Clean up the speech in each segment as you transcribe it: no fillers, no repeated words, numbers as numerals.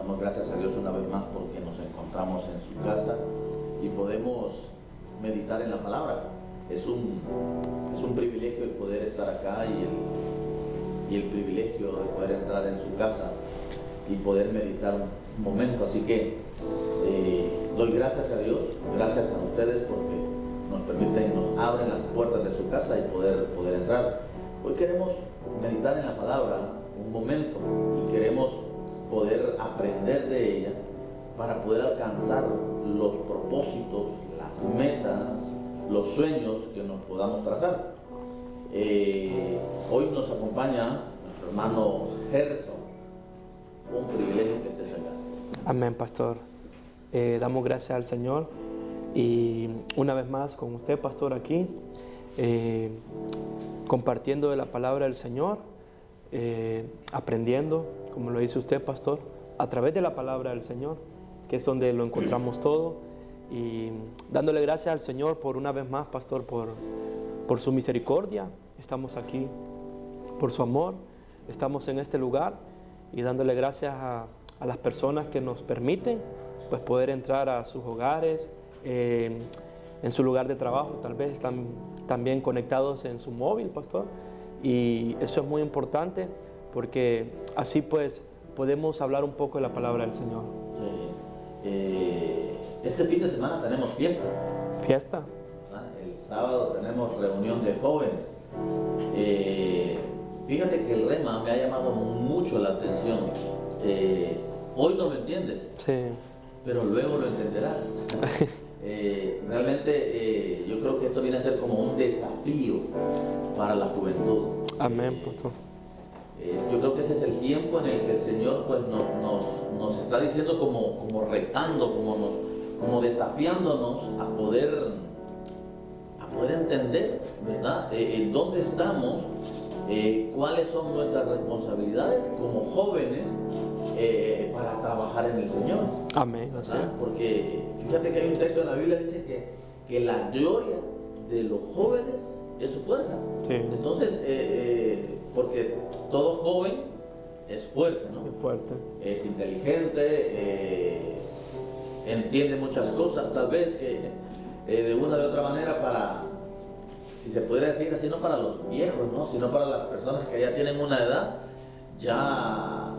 Damos gracias a Dios una vez más porque nos encontramos en su casa y podemos meditar en la palabra. Es un privilegio el poder estar acá y el privilegio de poder entrar en su casa y poder meditar un momento. Así que doy gracias a Dios, gracias a ustedes porque nos permiten, nos abren las puertas de su casa y poder entrar. Hoy queremos meditar en la palabra un momento y queremos poder aprender de ella para poder alcanzar los propósitos, las metas, los sueños que nos podamos trazar. Hoy nos acompaña nuestro hermano Gerson. Un privilegio que estés acá. Amén, pastor. Damos gracias al Señor y una vez más con usted, pastor, aquí compartiendo de la palabra del Señor, aprendiendo, como lo dice usted, pastor, a través de la palabra del Señor, que es donde lo encontramos todo, y dándole gracias al Señor por una vez más, pastor, por su misericordia. Estamos aquí por su amor, estamos en este lugar y dándole gracias a las personas que nos permiten pues poder entrar a sus hogares, en su lugar de trabajo, tal vez están también conectados en su móvil, pastor, y eso es muy importante porque así pues podemos hablar un poco de la palabra del Señor. Sí. Este fin de semana tenemos fiesta. ¿Fiesta? El sábado tenemos reunión de jóvenes. Fíjate que el rema me ha llamado mucho la atención. Hoy no lo entiendes, sí, pero luego lo entenderás. Realmente yo creo que esto viene a ser como un desafío para la juventud. Amén, pastor. Yo creo que ese es el tiempo en el que el Señor pues, nos está diciendo como retando, como desafiándonos a poder entender, ¿verdad? Dónde estamos, cuáles son nuestras responsabilidades como jóvenes para trabajar en el Señor. Amén, así. Porque fíjate que hay un texto en la Biblia que dice que la gloria de los jóvenes es su fuerza. Sí. Entonces, porque todo joven es fuerte, ¿no? Es fuerte. Es inteligente, entiende muchas cosas, tal vez que de una u otra manera para, si se pudiera decir así, no para los viejos, ¿no? Sino para las personas que ya tienen una edad, ya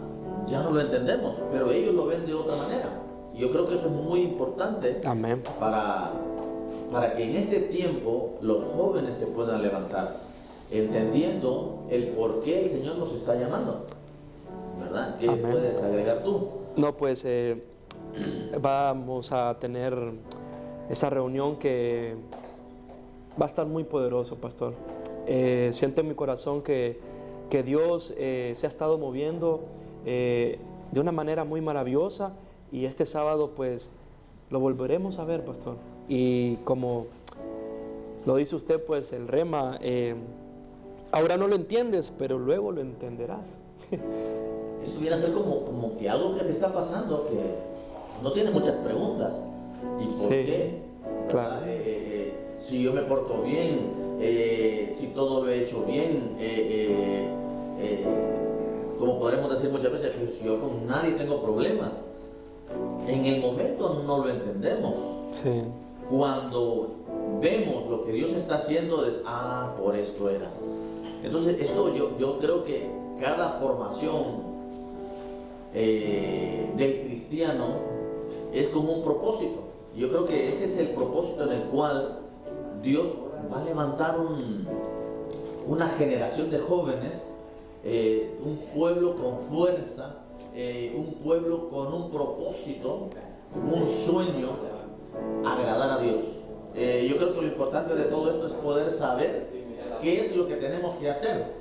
no lo entendemos, pero ellos lo ven de otra manera. Y yo creo que eso es muy importante. Amén. Para que en este tiempo los jóvenes se puedan levantar, entendiendo el por qué el Señor nos está llamando, ¿verdad? ¿Qué Amén. puedes agregar tú? No, pues vamos a tener esa reunión que va a estar muy poderoso, pastor. Siento en mi corazón que Dios se ha estado moviendo de una manera muy maravillosa, y este sábado pues lo volveremos a ver, pastor. Y como lo dice usted, pues el rema, ahora no lo entiendes, pero luego lo entenderás. Eso viene a ser como que algo que te está pasando, que no tiene muchas preguntas. ¿Y por Sí, qué? claro. Si yo me porto bien, si todo lo he hecho bien, como podremos decir muchas veces, si yo con nadie tengo problemas. En el momento no lo entendemos. Sí. Cuando vemos lo que Dios está haciendo, es, por esto era. Entonces, esto yo creo que cada formación del cristiano es como un propósito. Yo creo que ese es el propósito en el cual Dios va a levantar una generación de jóvenes, un pueblo con fuerza, un pueblo con un propósito, un sueño, agradar a Dios. Yo creo que lo importante de todo esto es poder saber qué es lo que tenemos que hacer.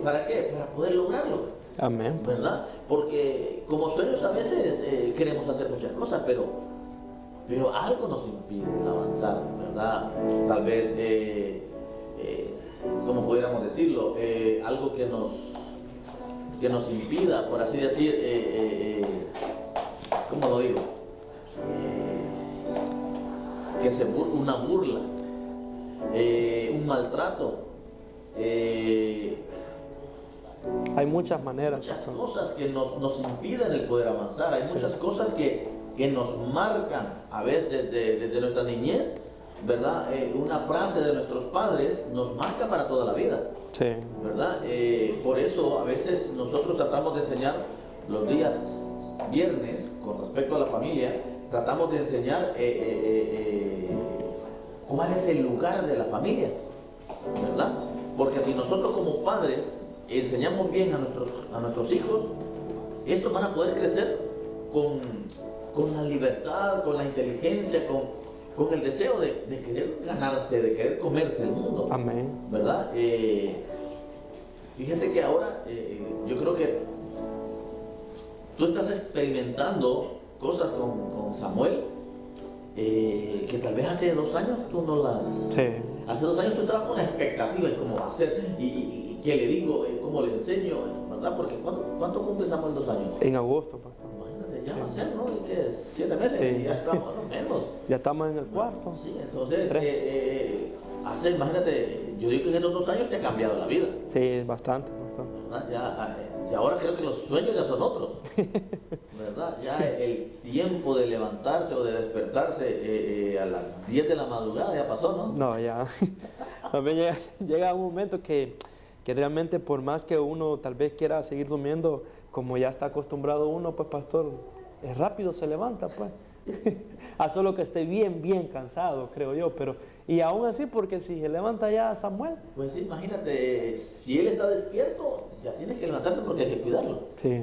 ¿Para qué? Para poder lograrlo. Amén. ¿Verdad? Porque como sueños a veces queremos hacer muchas cosas, pero algo nos impide avanzar, ¿verdad? Tal vez, ¿cómo podríamos decirlo? Algo que nos impida, por así decir, ¿cómo lo digo? Una burla, un maltrato, Hay muchas maneras. Muchas cosas que nos impiden el poder avanzar. Hay muchas cosas que nos marcan a veces desde nuestra niñez, ¿verdad? Una frase de nuestros padres nos marca para toda la vida, Sí. ¿verdad? Por eso a veces nosotros tratamos de enseñar los días viernes con respecto a la familia, tratamos de enseñar cuál es el lugar de la familia, ¿verdad? Porque si nosotros como padres enseñamos bien a nuestros hijos, estos van a poder crecer con la libertad, con la inteligencia, con el deseo de querer ganarse, de querer comerse el mundo. Amén. ¿Verdad? Fíjate que ahora yo creo que tú estás experimentando cosas con Samuel que tal vez hace 2 años tú no las... Sí. Hace 2 años tú estabas con la expectativa de cómo va a ser y qué le digo, cómo le enseño, ¿verdad? Porque ¿cuánto cumple Samuel 2 años? En agosto, pastor. Imagínate, ya Sí. va a ser, ¿no? ¿Y qué es? 7 meses, Sí. y ya estamos, menos. Ya estamos en el cuarto. Sí, entonces, 3. imagínate, yo digo que en estos 2 años te ha cambiado la vida, Sí, bastante, pastor. ¿verdad? Ya ahora creo que los sueños ya son otros, ¿verdad? Ya el tiempo de levantarse o de despertarse a las 10 de la madrugada ya pasó, ¿no? No, ya. También llega un momento que realmente por más que uno tal vez quiera seguir durmiendo, como ya está acostumbrado uno, pues pastor, es rápido se levanta, pues. A solo que esté bien cansado, creo yo, pero y aún así, porque si se levanta ya Samuel. Pues sí, imagínate, si él está despierto, ya tienes que levantarte porque hay que cuidarlo, Sí.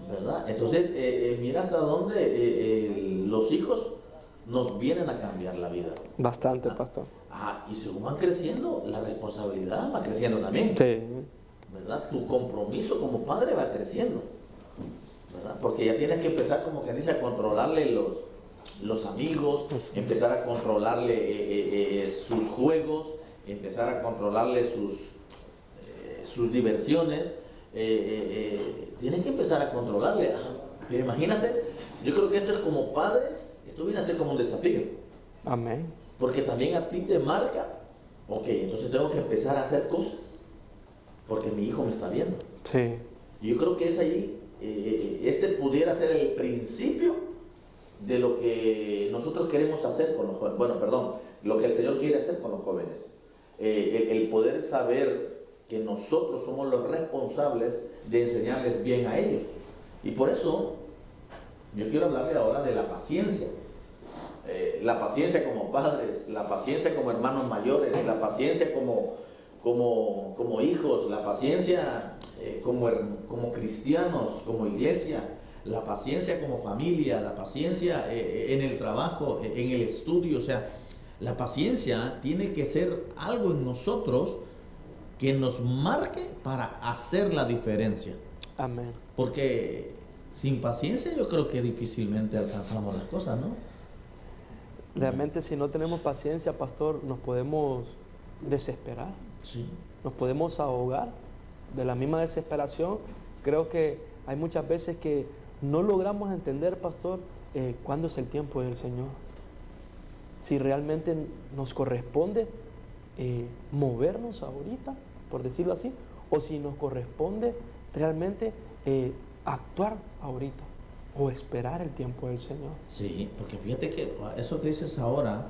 ¿verdad? Entonces, mira hasta dónde los hijos nos vienen a cambiar la vida. Bastante, pastor. Y según van creciendo, la responsabilidad va creciendo también, Sí. ¿verdad? Tu compromiso como padre va creciendo, ¿verdad? Porque ya tienes que empezar, como quien dice, a controlarle los amigos, empezar a controlarle sus juegos, empezar a controlarle sus diversiones, tienes que empezar a controlarle. Pero imagínate, yo creo que esto es como padres, esto viene a ser como un desafío. Amén. Porque también a ti te marca, ok, entonces tengo que empezar a hacer cosas, porque mi hijo me está viendo. Sí. Y yo creo que es ahí, este pudiera ser el principio de lo que nosotros queremos hacer con los jóvenes. Bueno, perdón, lo que el Señor quiere hacer con los jóvenes. El poder saber que nosotros somos los responsables de enseñarles bien a ellos. Y por eso, yo quiero hablarle ahora de la paciencia. La paciencia como padres, la paciencia como hermanos mayores, la paciencia como hijos, la paciencia como cristianos, como iglesia, la paciencia como familia, la paciencia en el trabajo, en el estudio. O sea, la paciencia tiene que ser algo en nosotros que nos marque para hacer la diferencia. Amén. Porque sin paciencia yo creo que difícilmente alcanzamos las cosas, ¿no? Realmente si no tenemos paciencia, pastor, nos podemos desesperar, Sí. nos podemos ahogar de la misma desesperación. Creo que hay muchas veces que no logramos entender, pastor, cuándo es el tiempo del Señor. Si realmente nos corresponde movernos ahorita, por decirlo así, o si nos corresponde realmente actuar ahorita o esperar el tiempo del Señor. Sí, porque fíjate que eso que dices ahora,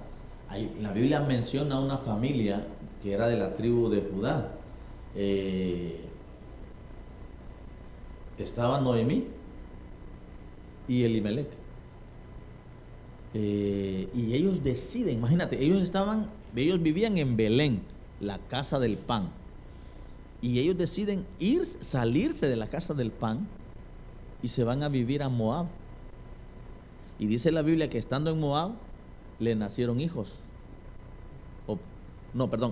la Biblia menciona una familia que era de la tribu de Judá. Estaba Noemí y Elimelech. Y ellos deciden, imagínate, ellos vivían en Belén, la casa del pan. Y ellos deciden salirse de la casa del pan y se van a vivir a Moab. Y dice la Biblia que estando en Moab le nacieron hijos.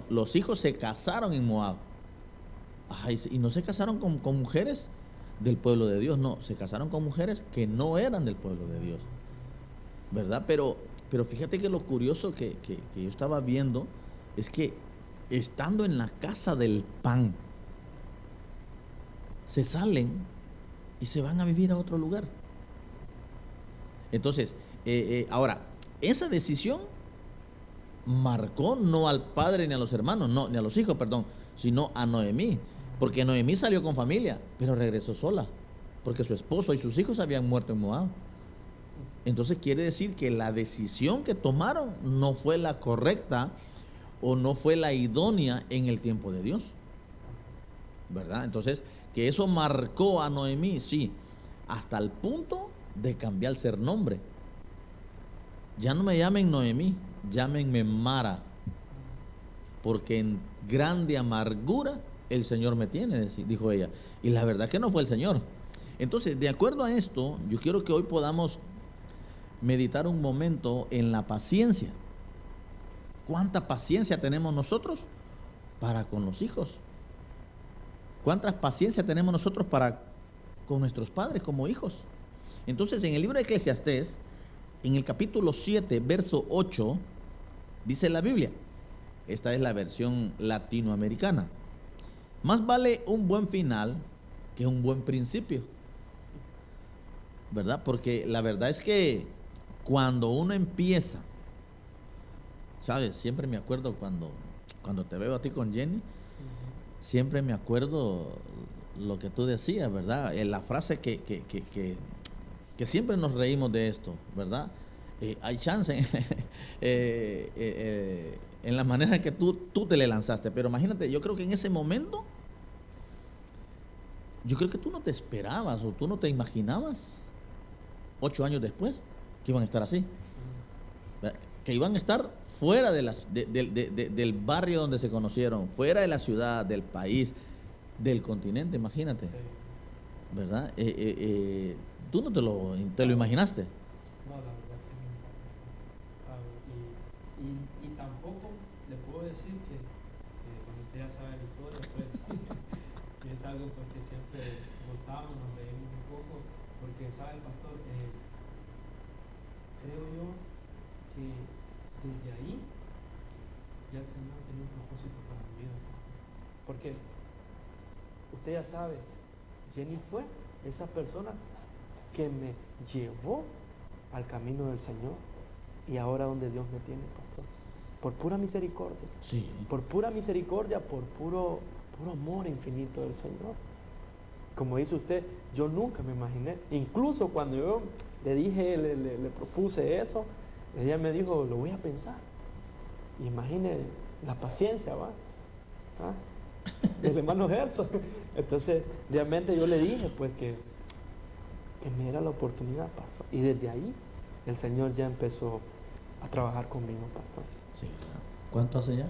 Los hijos se casaron en Moab. Y no se casaron con mujeres del pueblo de Dios, no, se casaron con mujeres que no eran del pueblo de Dios, ¿verdad? Pero fíjate que lo curioso que yo estaba viendo es que estando en la casa del pan, se salen y se van a vivir a otro lugar. Entonces, ahora, esa decisión marcó no al padre ni a los hermanos, no, ni a los hijos, perdón, sino a Noemí. Porque Noemí salió con familia, pero regresó sola, porque su esposo y sus hijos habían muerto en Moab. Entonces quiere decir que la decisión que tomaron no fue la correcta o no fue la idónea en el tiempo de Dios, ¿verdad? Entonces, que eso marcó a Noemí, sí, hasta el punto de cambiarse el nombre. Ya no me llamen Noemí, llámenme Mara, porque en grande amargura el Señor me tiene, dijo ella. Y la verdad que no fue el Señor. Entonces, de acuerdo a esto, yo quiero que hoy podamos meditar un momento en la paciencia. ¿Cuánta paciencia tenemos nosotros para con los hijos? ¿Cuánta paciencia tenemos nosotros para con nuestros padres como hijos? Entonces, en el libro de Eclesiastés, en el capítulo 7, verso 8, dice la Biblia, esta es la versión latinoamericana: más vale un buen final que un buen principio, ¿verdad? Porque la verdad es que cuando uno empieza, ¿sabes? Siempre me acuerdo cuando te veo a ti con Jenny, siempre me acuerdo lo que tú decías, ¿verdad? La frase que siempre nos reímos de esto, ¿verdad? Hay chance en la manera que tú te le lanzaste, pero imagínate, yo creo que en ese momento, yo creo que tú no te esperabas o tú no te imaginabas 8 años después que iban a estar así, que iban a estar fuera del barrio donde se conocieron, fuera de la ciudad, del país, del continente, imagínate, ¿verdad? Tú no te lo imaginaste. No, la verdad que nunca, ¿sabe? Y tampoco le puedo decir que cuando usted ya sabe la historia, pues, que es algo porque siempre gozamos, nos reímos un poco, porque sabe, pastor, creo yo que desde ahí ya el Señor tenía un propósito para mi vida. Porque usted ya sabe, Jenny fue esa persona que me llevó al camino del Señor, y ahora donde Dios me tiene, pastor, por pura misericordia, Sí. por pura misericordia, por puro amor infinito del Señor. Como dice usted, yo nunca me imaginé, incluso cuando yo le dije, le propuse eso, ella me dijo, lo voy a pensar. Imagine la paciencia, ¿va? ¿Ah? Del hermano Gerson. Entonces, realmente yo le dije, pues, que me diera la oportunidad, pastor. Y desde ahí, el Señor ya empezó a trabajar conmigo, pastor. Sí. ¿Cuánto hace ya?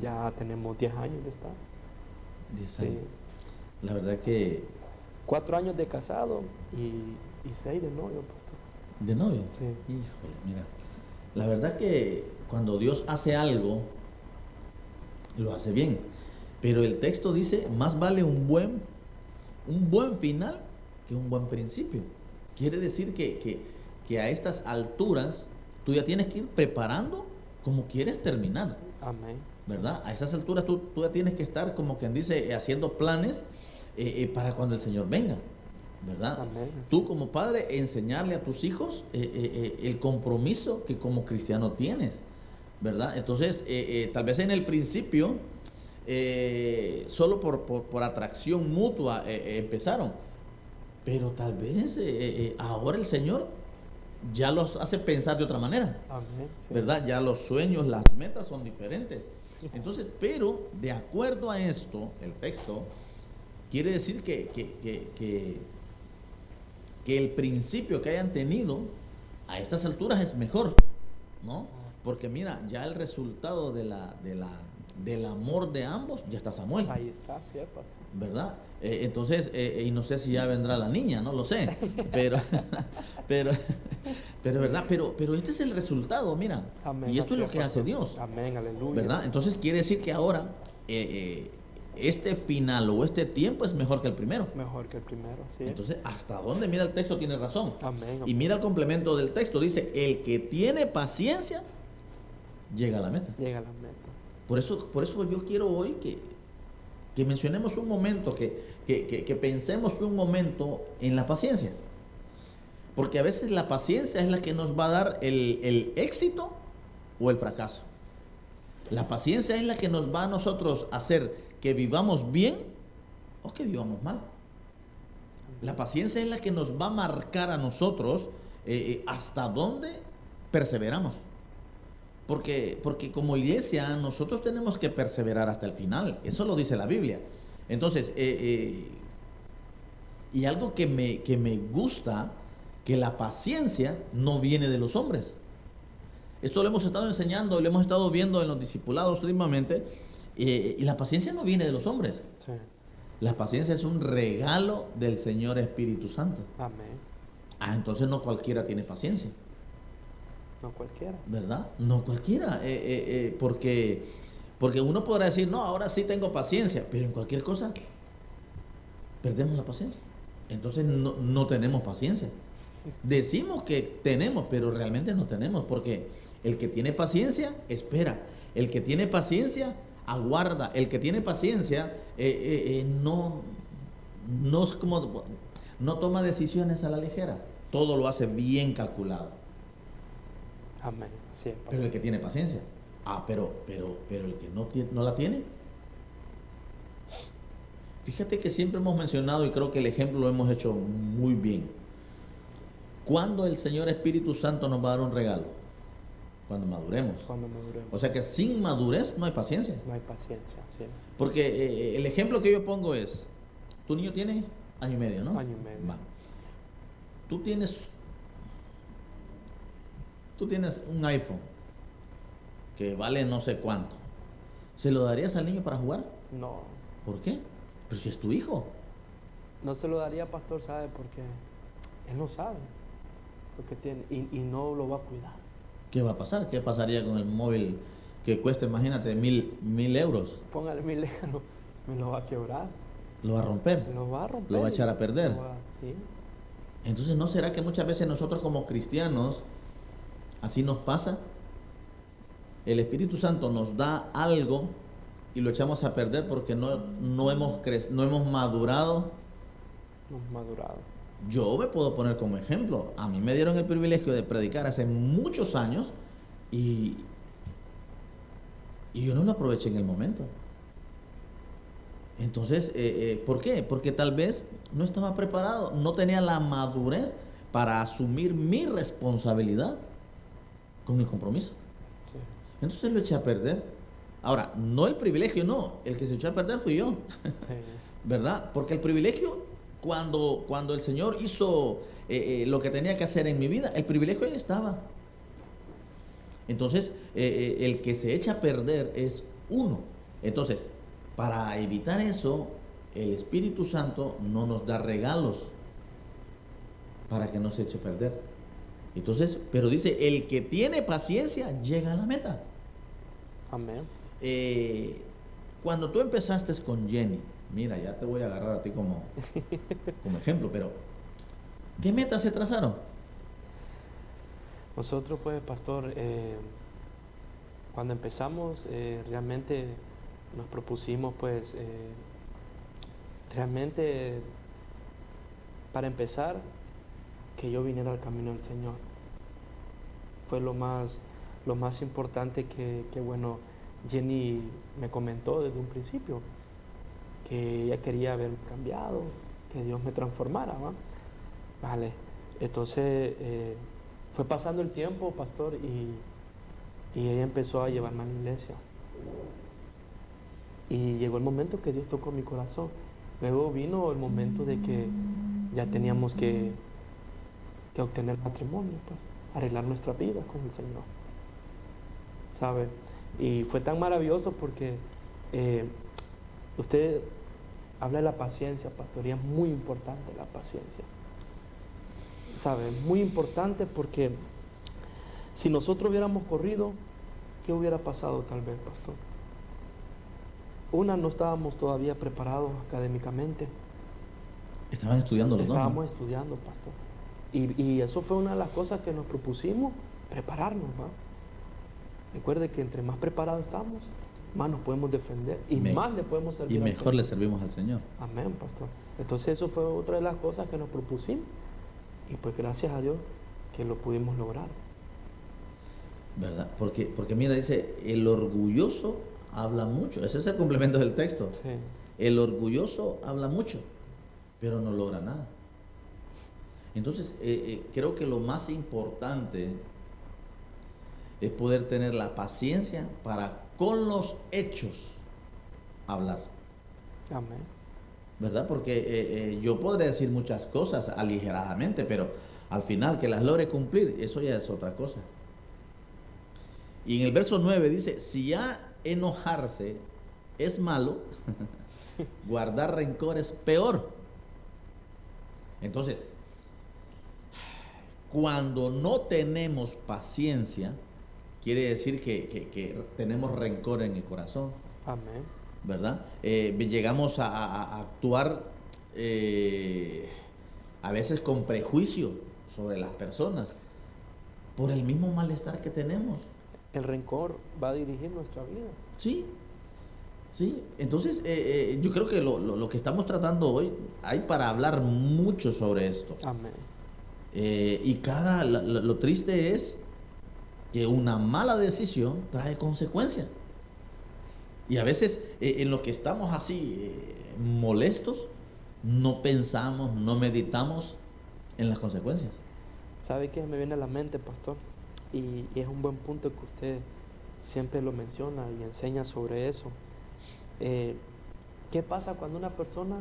Ya tenemos 10 años de estar. 10 Sí. años. La verdad que... 4 años de casado y 6 de novio, pastor. ¿De novio? Sí. Híjole, mira. La verdad que cuando Dios hace algo, lo hace bien. Pero el texto dice, más vale un buen final que un buen principio. Quiere decir que a estas alturas tú ya tienes que ir preparando como quieres terminar. Amén. ¿Verdad? A esas alturas tú ya tienes que estar, como quien dice, haciendo planes para cuando el Señor venga, ¿verdad? Amén. Tú como padre, enseñarle a tus hijos el compromiso que como cristiano tienes, ¿verdad? Entonces, tal vez en el principio, solo por atracción mutua empezaron, pero tal vez ahora el Señor ya los hace pensar de otra manera. Amén. Sí. ¿Verdad? Ya los sueños, las metas son diferentes. Entonces, pero de acuerdo a esto, el texto quiere decir que el principio que hayan tenido a estas alturas es mejor, ¿no? Porque mira, ya el resultado del amor de ambos ya está Samuel. Ahí está, cierto. ¿Verdad? Entonces, y no sé si ya vendrá la niña, no lo sé, pero ¿verdad? Pero este es el resultado, mira. Amén, Y esto es lo que pastor. hace Dios. Amén, aleluya. ¿Verdad? Entonces quiere decir que ahora este final o este tiempo es mejor que el primero. Mejor que el primero, sí. Entonces, ¿hasta dónde? Mira, el texto tiene razón. Amén. Y mira el complemento del texto, dice, el que tiene paciencia llega a la meta. Llega a la meta. Por eso yo quiero hoy que mencionemos un momento, que pensemos un momento en la paciencia. Porque a veces la paciencia es la que nos va a dar el éxito o el fracaso. La paciencia es la que nos va a nosotros hacer que vivamos bien o que vivamos mal. La paciencia es la que nos va a marcar a nosotros hasta dónde perseveramos. Porque como iglesia nosotros tenemos que perseverar hasta el final. Eso lo dice la Biblia. Entonces, y algo que me gusta, que la paciencia no viene de los hombres. Esto lo hemos estado enseñando y lo hemos estado viendo en los discipulados últimamente. Y la paciencia no viene de los hombres. Sí. La paciencia es un regalo del Señor Espíritu Santo. Amén. Entonces no cualquiera tiene paciencia. No cualquiera. ¿Verdad? No cualquiera. Porque uno podrá decir, no, ahora sí tengo paciencia, pero en cualquier cosa perdemos la paciencia. Entonces no tenemos paciencia. Decimos que tenemos, pero realmente no tenemos, porque el que tiene paciencia espera. El que tiene paciencia aguarda. El que tiene paciencia no es como, no toma decisiones a la ligera. Todo lo hace bien calculado. Amén. Sí, papá. Pero el que tiene paciencia. Pero el que no la tiene. Fíjate que siempre hemos mencionado, y creo que el ejemplo lo hemos hecho muy bien. ¿Cuándo el Señor Espíritu Santo nos va a dar un regalo? Cuando maduremos. Cuando maduremos. O sea que sin madurez no hay paciencia. No hay paciencia, sí. Porque el ejemplo que yo pongo es, tu niño tiene año y medio, ¿no? Año y medio. Va. Tú tienes un iPhone que vale no sé cuánto. ¿Se lo darías al niño para jugar? No. ¿Por qué? Pero si es tu hijo. No se lo daría, pastor, ¿sabe? Porque él no sabe lo que tiene y no lo va a cuidar. ¿Qué va a pasar? ¿Qué pasaría con el móvil que cuesta, imagínate, 1,000 euros? Póngale 1,000 euros, me lo va a quebrar. ¿Lo va a romper? Lo va a romper. ¿Lo va a echar a perder? Sí. Entonces, ¿no será que muchas veces nosotros como cristianos así nos pasa? El Espíritu Santo nos da algo y lo echamos a perder porque no hemos madurado. No hemos madurado. Yo me puedo poner como ejemplo. A mí me dieron el privilegio de predicar hace muchos años y yo no lo aproveché en el momento. Entonces, ¿por qué? Porque tal vez no estaba preparado, no tenía la madurez para asumir mi responsabilidad con el compromiso. Sí. Entonces lo eché a perder. Ahora, no el privilegio, no. El que se echó a perder fui yo. Sí. ¿Verdad? Porque el privilegio, cuando el Señor hizo lo que tenía que hacer en mi vida, el privilegio ahí estaba. Entonces, el que se echa a perder es uno. Entonces, para evitar eso, el Espíritu Santo no nos da regalos para que no se eche a perder. Entonces, pero dice, el que tiene paciencia llega a la meta. Amén. Cuando tú empezaste con Jenny, mira, ya te voy a agarrar a ti como ejemplo, pero ¿qué metas se trazaron? Nosotros, pues, pastor, cuando empezamos, realmente nos propusimos, pues, realmente, para empezar, que yo viniera al camino del Señor. Fue lo más importante que bueno, Jenny me comentó desde un principio, que ella quería haberme cambiado, que Dios me transformara, ¿va? Vale, entonces fue pasando el tiempo, pastor, y ella empezó a llevarme a la iglesia. Y llegó el momento que Dios tocó mi corazón. Luego vino el momento de que ya teníamos que obtener matrimonio, pues, arreglar nuestra vida con el Señor, ¿sabe? Y fue tan maravilloso porque usted habla de la paciencia, pastor, y es muy importante la paciencia, ¿sabe? Muy importante porque si nosotros hubiéramos corrido, ¿qué hubiera pasado tal vez, pastor? No estábamos todavía preparados académicamente. Estaban estudiando los dos, ¿no? Estábamos estudiando, pastor. Y eso fue una de las cosas que nos propusimos, prepararnos, ¿va? Recuerde que entre más preparados estamos, más nos podemos defender y más le podemos servir y al mejor Señor. le servimos al Señor. Amén, pastor. Entonces eso fue otra de las cosas que nos propusimos y pues gracias a Dios que lo pudimos lograr. ¿Verdad? Porque mira, dice, el orgulloso habla mucho. Ese es el complemento del texto. Sí. El orgulloso habla mucho, pero no logra nada. Entonces, creo que lo más importante es poder tener la paciencia para con los hechos hablar. Amén. ¿Verdad? Porque yo podré decir muchas cosas aligeradamente, pero al final que las logre cumplir, eso ya es otra cosa. Y en el verso 9 dice, si ya enojarse es malo, guardar rencor es peor. Entonces, cuando no tenemos paciencia, quiere decir que tenemos rencor en el corazón. Amén. ¿Verdad? Llegamos a actuar a veces con prejuicio sobre las personas por el mismo malestar que tenemos. El rencor va a dirigir nuestra vida. Sí, sí. Entonces, yo creo que lo que estamos tratando hoy, hay para hablar mucho sobre esto. Amén. Y lo triste es que una mala decisión trae consecuencias. Y a veces en lo que estamos así molestos, no pensamos, no meditamos en las consecuencias. ¿Sabe qué me viene a la mente, pastor? Y es un buen punto que usted siempre lo menciona y enseña sobre eso. ¿Qué pasa cuando una persona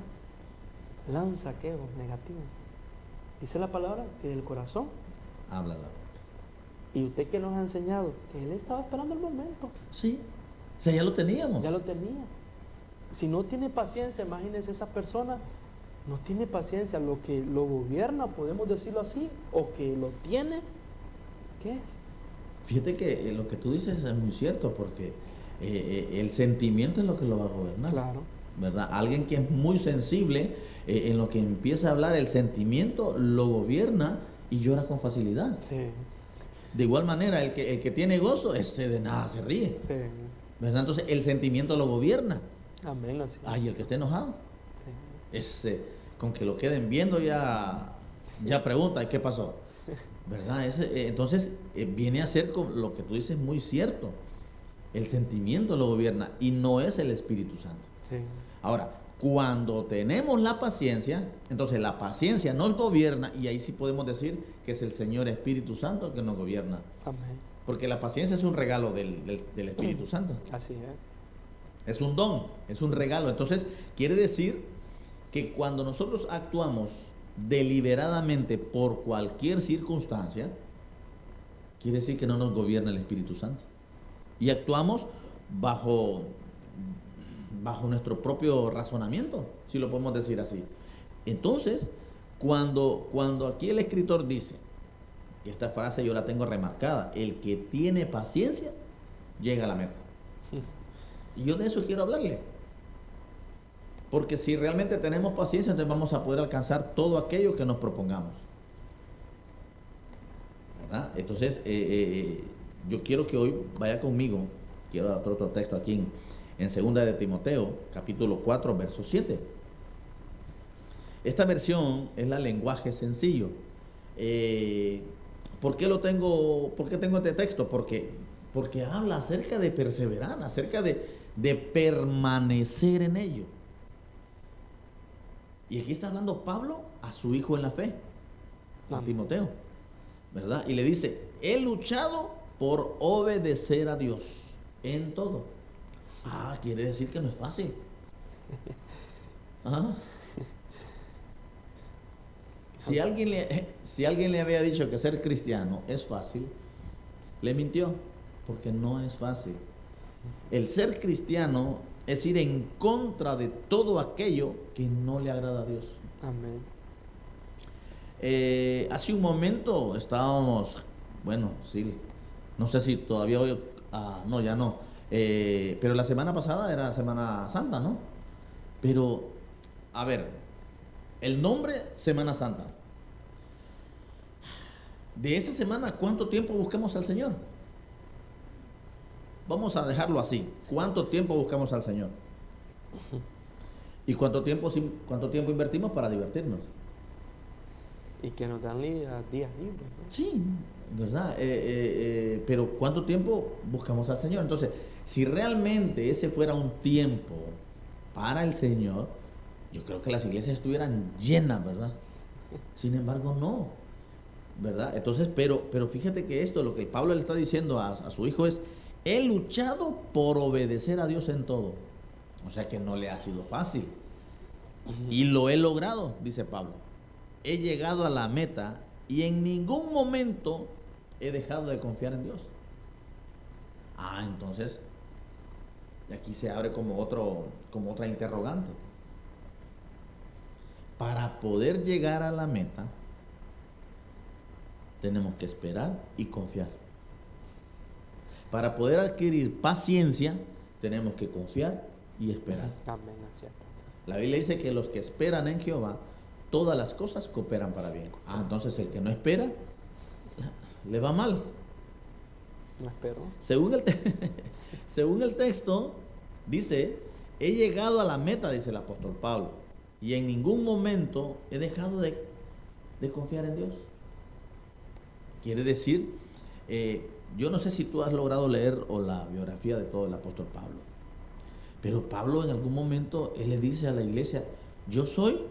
lanza quejos negativos? Dice la palabra que del corazón Habla la boca. Y usted que nos ha enseñado que él estaba esperando el momento. Sí, o sea, ya lo teníamos. Ya lo tenía. Si no tiene paciencia, imagínese esa persona, no tiene paciencia, lo que lo gobierna, podemos decirlo así, o que lo tiene, ¿qué es? Fíjate que lo que tú dices es muy cierto, porque el sentimiento es lo que lo va a gobernar. Claro. ¿Verdad? Alguien que es muy sensible, en lo que empieza a hablar, el sentimiento lo gobierna y llora con facilidad. Sí. De igual manera, el que tiene gozo, ese de nada se ríe. Sí. ¿Verdad? Entonces, el sentimiento lo gobierna. Amén, así. Ay, el que esté enojado, Sí. con que lo queden viendo ya pregunta, ¿y qué pasó? ¿Verdad? Entonces, viene a ser lo que tú dices muy cierto. El sentimiento lo gobierna y no es el Espíritu Santo. Sí. Ahora, cuando tenemos la paciencia, entonces la paciencia nos gobierna y ahí sí podemos decir que es el Señor Espíritu Santo el que nos gobierna. Amén. Porque la paciencia es un regalo del Espíritu Santo. Así es. Es un don, es un regalo. Entonces, quiere decir que cuando nosotros actuamos deliberadamente por cualquier circunstancia, quiere decir que no nos gobierna el Espíritu Santo. Y actuamos bajo nuestro propio razonamiento, si lo podemos decir así. Entonces, cuando aquí el escritor dice, que esta frase yo la tengo remarcada, el que tiene paciencia llega a la meta. Y yo de eso quiero hablarle. Porque si realmente tenemos paciencia, entonces vamos a poder alcanzar todo aquello que nos propongamos. ¿Verdad? Entonces, yo quiero que hoy vaya conmigo, quiero dar otro texto aquí en 2 de Timoteo, capítulo 4, verso 7. Esta versión es la lenguaje sencillo. ¿Por qué tengo este texto? Porque habla acerca de perseverar, acerca de permanecer en ello. Y aquí está hablando Pablo a su hijo en la fe, a Timoteo, ¿verdad? Y le dice, he luchado por obedecer a Dios en todo. Quiere decir que no es fácil. Si alguien le había dicho que ser cristiano es fácil, le mintió, porque no es fácil. El ser cristiano es ir en contra de todo aquello que no le agrada a Dios. Amén. Hace un momento estábamos, sí, no sé si todavía hoy, no, ya no, pero la semana pasada era Semana Santa, ¿no? Pero, a ver, el nombre Semana Santa. De esa semana, ¿cuánto tiempo buscamos al Señor? Vamos a dejarlo así. ¿Cuánto tiempo buscamos al Señor? ¿Y cuánto tiempo invertimos para divertirnos? Y que nos dan días libres, ¿no? Sí, ¿verdad? Pero ¿cuánto tiempo buscamos al Señor? Entonces, si realmente ese fuera un tiempo para el Señor, yo creo que las iglesias estuvieran llenas, ¿verdad? Sin embargo, no, ¿verdad? Entonces, pero fíjate que esto, lo que Pablo le está diciendo a su hijo es, he luchado por obedecer a Dios en todo. O sea que no le ha sido fácil. Y lo he logrado, dice Pablo. He llegado a la meta y en ningún momento he dejado de confiar en Dios. Entonces, aquí se abre como otra interrogante. Para poder llegar a la meta, tenemos que esperar y confiar. Para poder adquirir paciencia, tenemos que confiar y esperar. Amén, es cierto. La Biblia dice que los que esperan en Jehová, todas las cosas cooperan para bien. Entonces el que no espera, le va mal. No espero. Según el texto, dice, he llegado a la meta, dice el apóstol Pablo, y en ningún momento he dejado de confiar en Dios. Quiere decir, yo no sé si tú has logrado leer la biografía de todo el apóstol Pablo, pero Pablo en algún momento, él le dice a la iglesia, yo soy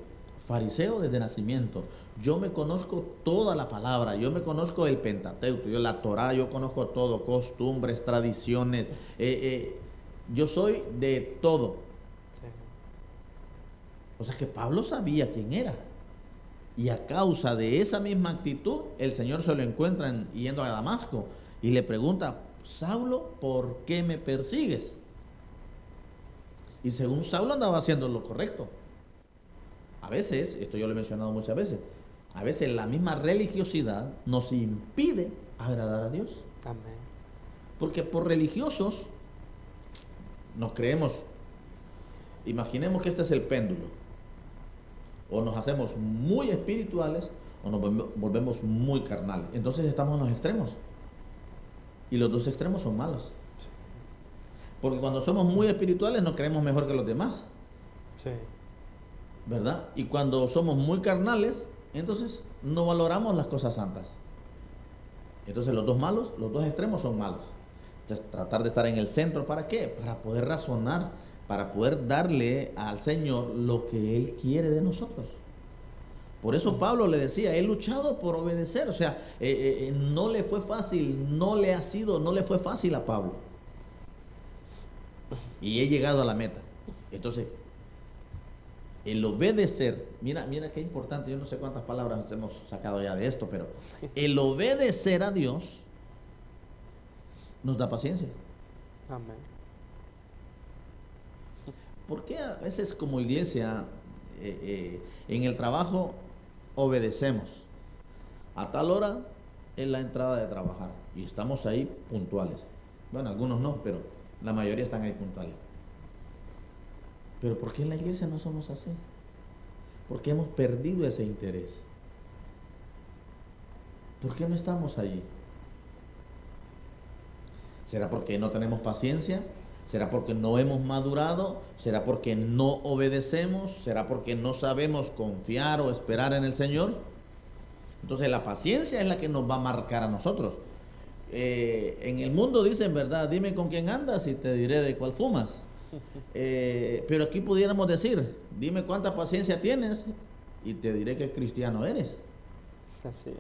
fariseo desde nacimiento, yo me conozco toda la palabra, yo me conozco el Pentateuco, yo la Torá, yo conozco todo, costumbres, tradiciones, yo soy de todo. O sea que Pablo sabía quién era. Y a causa de esa misma actitud, el Señor se lo encuentra yendo a Damasco y le pregunta, Saulo, ¿por qué me persigues? Y según Saulo andaba haciendo lo correcto. A veces, esto yo lo he mencionado muchas veces, a veces la misma religiosidad nos impide agradar a Dios. Amén. Porque por religiosos nos creemos, imaginemos que este es el péndulo. O nos hacemos muy espirituales o nos volvemos muy carnales. Entonces estamos en los extremos. Y los dos extremos son malos. Porque cuando somos muy espirituales nos creemos mejor que los demás. Sí. ¿Verdad? Y cuando somos muy carnales, entonces no valoramos las cosas santas. Entonces los dos extremos son malos. Entonces tratar de estar en el centro, ¿para qué? Para poder razonar, para poder darle al Señor lo que Él quiere de nosotros. Por eso Pablo le decía, he luchado por obedecer. O sea, no le fue fácil, no le fue fácil a Pablo. Y he llegado a la meta. Entonces, el obedecer, mira qué importante, yo no sé cuántas palabras hemos sacado ya de esto, pero el obedecer a Dios nos da paciencia. Amén. ¿Por qué a veces como iglesia en el trabajo obedecemos? A tal hora es la entrada de trabajar y estamos ahí puntuales. Bueno, algunos no, pero la mayoría están ahí puntuales. Pero ¿por qué en la iglesia no somos así? Porque hemos perdido ese interés. ¿Por qué no estamos allí? ¿Será porque no tenemos paciencia? ¿Será porque no hemos madurado? ¿Será porque no obedecemos? ¿Será porque no sabemos confiar o esperar en el Señor? Entonces la paciencia es la que nos va a marcar a nosotros. En el mundo dicen, ¿verdad? Dime con quién andas y te diré de cuál fumas. Pero aquí pudiéramos decir, dime cuánta paciencia tienes y te diré qué cristiano eres. Así es.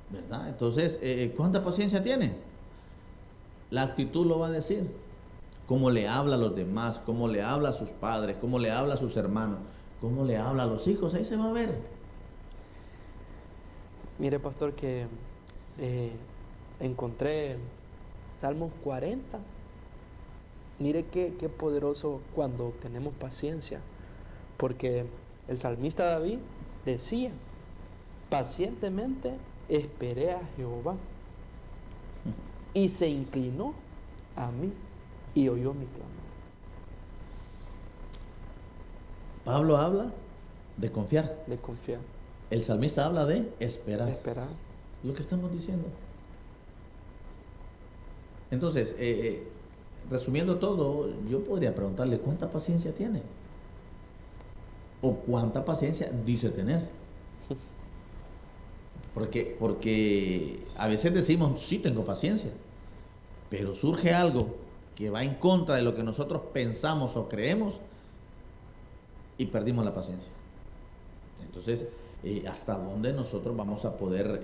¿Verdad? Entonces, ¿cuánta paciencia tiene? La actitud lo va a decir. Cómo le habla a los demás, cómo le habla a sus padres, cómo le habla a sus hermanos, cómo le habla a los hijos, ahí se va a ver. Mire, pastor, que encontré Salmos 40. Mire qué poderoso cuando tenemos paciencia, porque el salmista David decía, pacientemente esperé a Jehová y se inclinó a mí y oyó mi clamor. Pablo habla de confiar. De confiar. El salmista habla de esperar. Esperar. Lo que estamos diciendo. Entonces, resumiendo todo, yo podría preguntarle cuánta paciencia tiene o cuánta paciencia dice tener. Porque a veces decimos, sí tengo paciencia, pero surge algo que va en contra de lo que nosotros pensamos o creemos y perdimos la paciencia. Entonces, ¿hasta dónde nosotros vamos a poder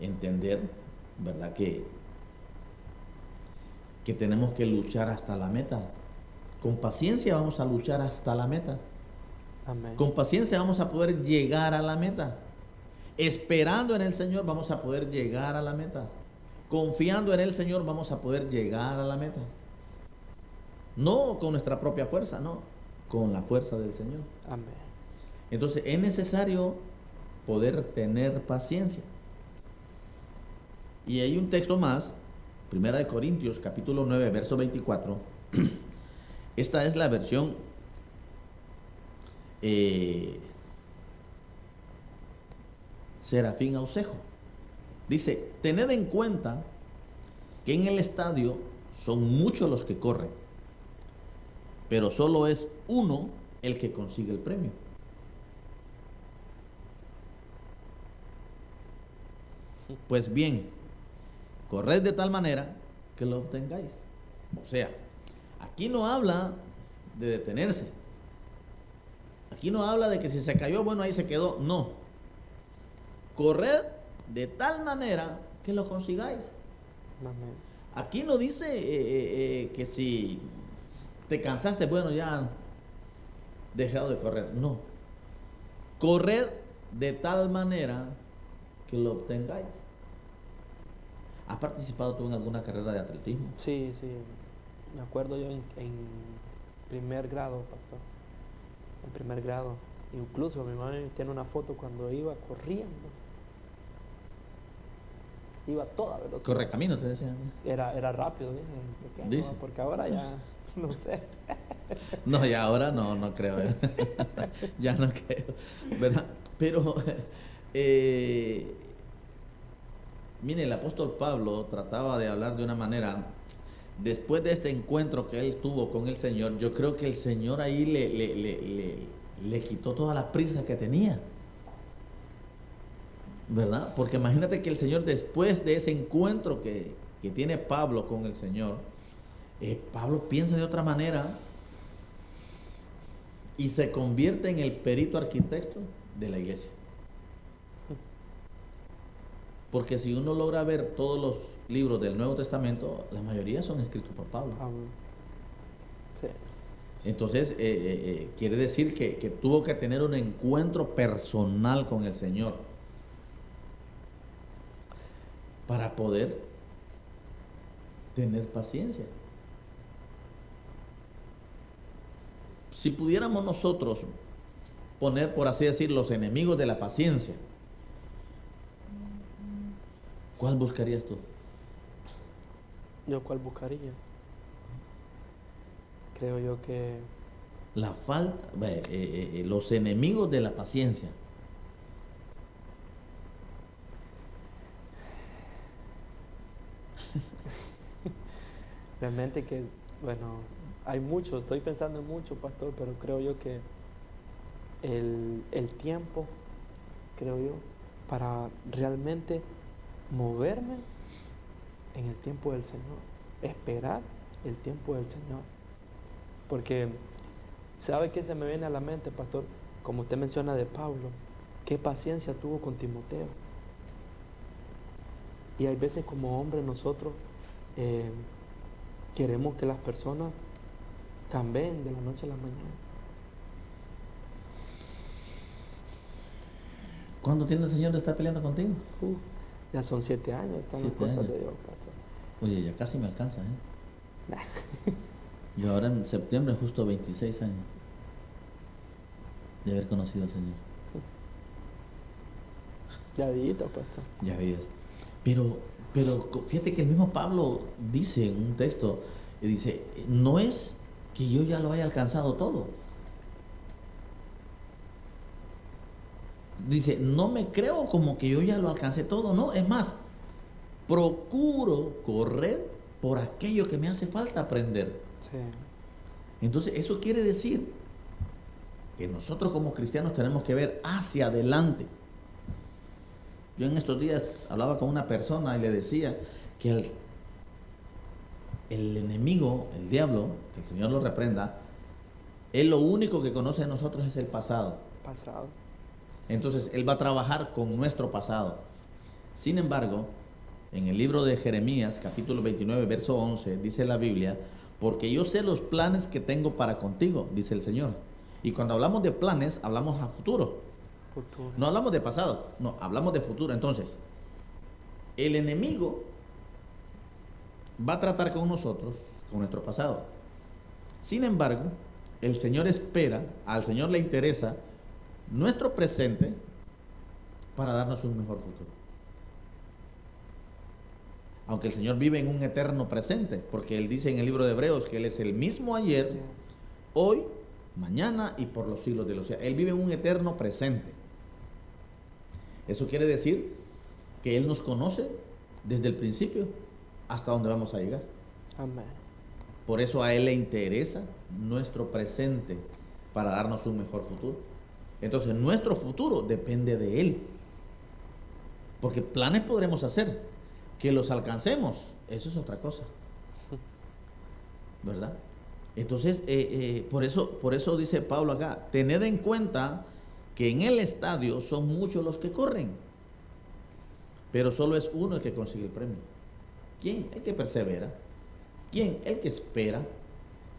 entender, verdad, que tenemos que luchar hasta la meta? Con paciencia vamos a luchar hasta la meta. Amén. Con paciencia vamos a poder llegar a la meta. Esperando en el Señor vamos a poder llegar a la meta. Confiando en el Señor vamos a poder llegar a la meta. No con nuestra propia fuerza, no, con la fuerza del Señor. Amén. Entonces es necesario poder tener paciencia. Y hay un texto más, 1 Corintios capítulo 9, verso 24. Esta es la versión Serafín Ausejo. Dice: tened en cuenta que en el estadio son muchos los que corren, pero solo es uno el que consigue el premio. Pues bien, corred de tal manera que lo obtengáis. O sea, aquí no habla de detenerse. Aquí no habla de que si se cayó, bueno, ahí se quedó. No. Corred de tal manera que lo consigáis. Amén. Aquí no dice que si te cansaste, bueno, ya dejado de correr. No. Corred de tal manera que lo obtengáis. ¿Has participado tú en alguna carrera de atletismo? Sí, sí. Me acuerdo yo en primer grado, pastor. En primer grado. Incluso mi madre tiene una foto cuando iba corriendo. Iba a toda velocidad. Corre camino, te decían. Era rápido, dije, pequeño, Dice. porque ahora ya, no sé. No, ya ahora no creo. Ya no creo. ¿Verdad? Pero, mire, el apóstol Pablo trataba de hablar de una manera. Después de este encuentro que él tuvo con el Señor, yo creo que el Señor ahí le quitó todas las prisas que tenía. ¿Verdad? Porque imagínate que el Señor, después de ese encuentro que tiene Pablo con el Señor, Pablo piensa de otra manera y se convierte en el perito arquitecto de la iglesia. Porque si uno logra ver todos los libros del Nuevo Testamento, la mayoría son escritos por Pablo. Sí. Entonces, quiere decir que tuvo que tener un encuentro personal con el Señor para poder tener paciencia. Si pudiéramos nosotros poner, por así decir, los enemigos de la paciencia, ¿cuál buscarías tú? ¿Yo cuál buscaría? Creo yo que La falta, los enemigos de la paciencia. realmente que, bueno, hay mucho, estoy pensando en mucho, pastor, pero creo yo que el tiempo, creo yo, para realmente moverme en el tiempo del Señor, esperar el tiempo del Señor. Porque, ¿sabe qué se me viene a la mente, pastor? Como usted menciona de Pablo, qué paciencia tuvo con Timoteo. Y hay veces como hombres nosotros queremos que las personas cambien de la noche a la mañana. ¿Cuánto tiene el Señor de estar peleando contigo? Ya son 7 años, están las 7 cosas años. de Dios, pastor. Oye, ya casi me alcanza, Yo ahora en septiembre justo 26 años de haber conocido al Señor. Ya dito, pastor. Ya ves. Pero fíjate que el mismo Pablo dice en un texto, dice, no es que yo ya lo haya alcanzado todo. Dice, no me creo como que yo ya lo alcancé todo, no, es más, procuro correr por aquello que me hace falta aprender. Sí. Entonces, eso quiere decir que nosotros como cristianos tenemos que ver hacia adelante. Yo en estos días hablaba con una persona y le decía que el enemigo, el diablo, que el Señor lo reprenda, él lo único que conoce de nosotros es el pasado. Pasado. Entonces, él va a trabajar con nuestro pasado. Sin embargo, en el libro de Jeremías, capítulo 29, verso 11, dice la Biblia, porque yo sé los planes que tengo para contigo, dice el Señor. Y cuando hablamos de planes, hablamos a futuro. Futuro. No hablamos de pasado, no, hablamos de futuro. Entonces, el enemigo va a tratar con nosotros, con nuestro pasado. Sin embargo, el Señor espera, al Señor le interesa nuestro presente para darnos un mejor futuro. Aunque el Señor vive en un eterno presente, porque Él dice en el libro de Hebreos que Él es el mismo ayer, hoy, mañana y por los siglos de los siglos. Él vive en un eterno presente. Eso quiere decir que Él nos conoce desde el principio hasta donde vamos a llegar. Amén. Por eso a Él le interesa nuestro presente para darnos un mejor futuro. Entonces nuestro futuro depende de Él. Porque planes podremos hacer, que los alcancemos, eso es otra cosa. ¿Verdad? Entonces, por eso dice Pablo acá, tened en cuenta que en el estadio son muchos los que corren, pero solo es uno el que consigue el premio. ¿Quién? El que persevera. ¿Quién? El que espera,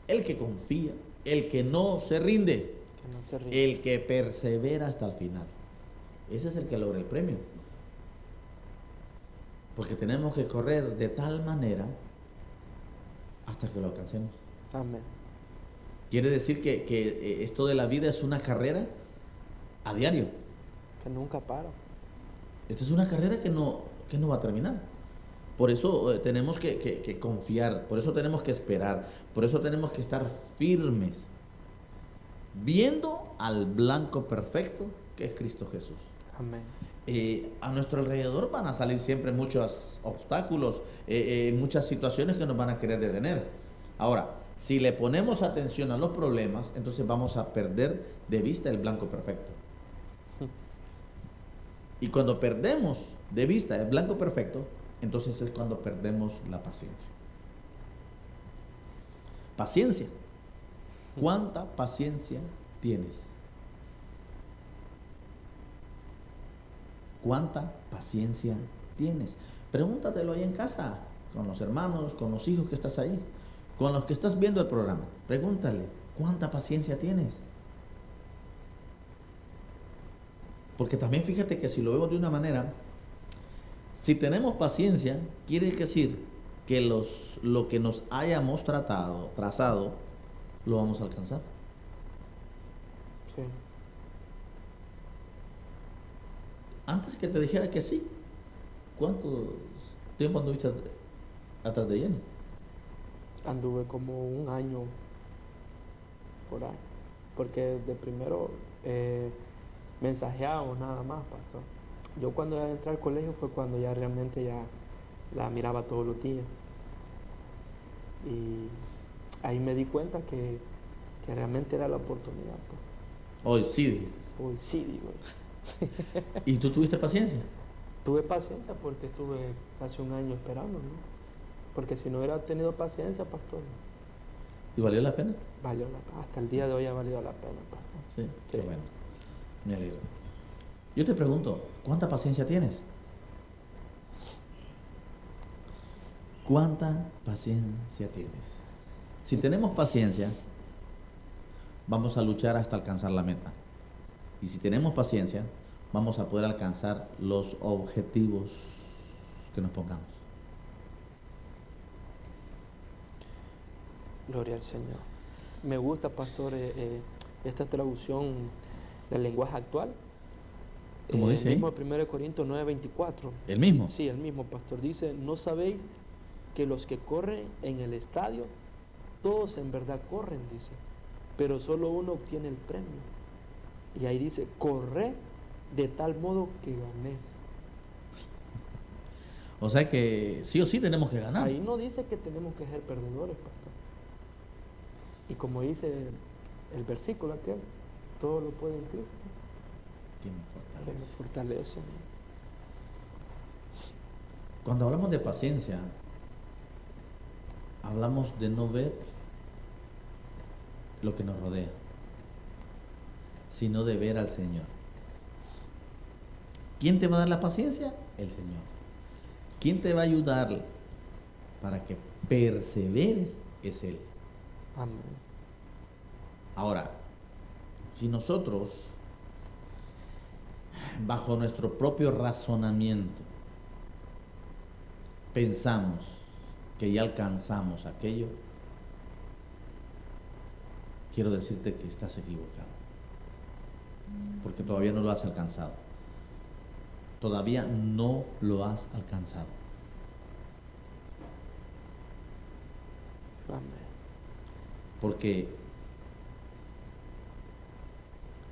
el que confía, el que no se rinde, Que no se ríe. el que persevera hasta el final. Ese es el que logra el premio. Porque tenemos que correr de tal manera hasta que lo alcancemos. Amén. Quiere decir que esto de la vida es una carrera a diario. Que nunca para. Esta es una carrera que no va a terminar. Por eso tenemos que confiar, por eso tenemos que esperar, por eso tenemos que estar firmes, viendo al blanco perfecto que es Cristo Jesús. Amén. A nuestro alrededor van a salir siempre muchos obstáculos, muchas situaciones que nos van a querer detener. Ahora, si le ponemos atención a los problemas, entonces vamos a perder de vista el blanco perfecto. Y cuando perdemos de vista el blanco perfecto, entonces es cuando perdemos la paciencia. Paciencia. ¿Cuánta paciencia tienes? ¿Cuánta paciencia tienes? Pregúntatelo ahí en casa, con los hermanos, con los hijos que estás ahí, con los que estás viendo el programa. Pregúntale, ¿cuánta paciencia tienes? Porque también fíjate que si lo vemos de una manera, si tenemos paciencia, quiere decir que lo que nos hayamos trazado, lo vamos a alcanzar. Sí. Antes que te dijera que sí, ¿cuánto tiempo anduviste atrás de Jenny? Anduve como un año por ahí. Porque de primero mensajeábamos nada más, pastor. Yo cuando ya entré al colegio fue cuando ya realmente ya la miraba todos los días. Y ahí me di cuenta que realmente era la oportunidad. Pues. Hoy sí dijiste. Uy, sí, digo. ¿Y tú tuviste paciencia? Tuve paciencia porque estuve casi un año esperando, ¿no? Porque si no hubiera tenido paciencia, pastor, ¿Y valió la pena? valió la pena. Hasta el día de hoy ha valido la pena, pastor. Sí, qué Sí. bueno. Me alegro. Yo te pregunto, ¿cuánta paciencia tienes? ¿Cuánta paciencia tienes? Si tenemos paciencia, vamos a luchar hasta alcanzar la meta. Y si tenemos paciencia, vamos a poder alcanzar los objetivos que nos pongamos. Gloria al Señor. Me gusta, pastor, esta traducción del lenguaje actual. ¿Cómo dice ahí? El mismo 1 Corintios 9:24. ¿El mismo? Sí, el mismo, pastor. Dice, ¿no sabéis que los que corren en el estadio, todos en verdad corren, dice, pero solo uno obtiene el premio? Y ahí dice, corre de tal modo que ganes. O sea que sí o sí tenemos que ganar. Ahí no dice que tenemos que ser perdedores, pastor. Y como dice el versículo aquel, todo lo puede en Cristo, Tiene que nos fortaleza. fortalece. Cuando hablamos de paciencia, hablamos de no ver lo que nos rodea, sino de ver al Señor. ¿Quién te va a dar la paciencia? El Señor. ¿Quién te va a ayudar para que perseveres? Es Él. Amén. Ahora, si nosotros, bajo nuestro propio razonamiento, pensamos que ya alcanzamos aquello, quiero decirte que estás equivocado, porque todavía no lo has alcanzado. Todavía no lo has alcanzado. Amén. Porque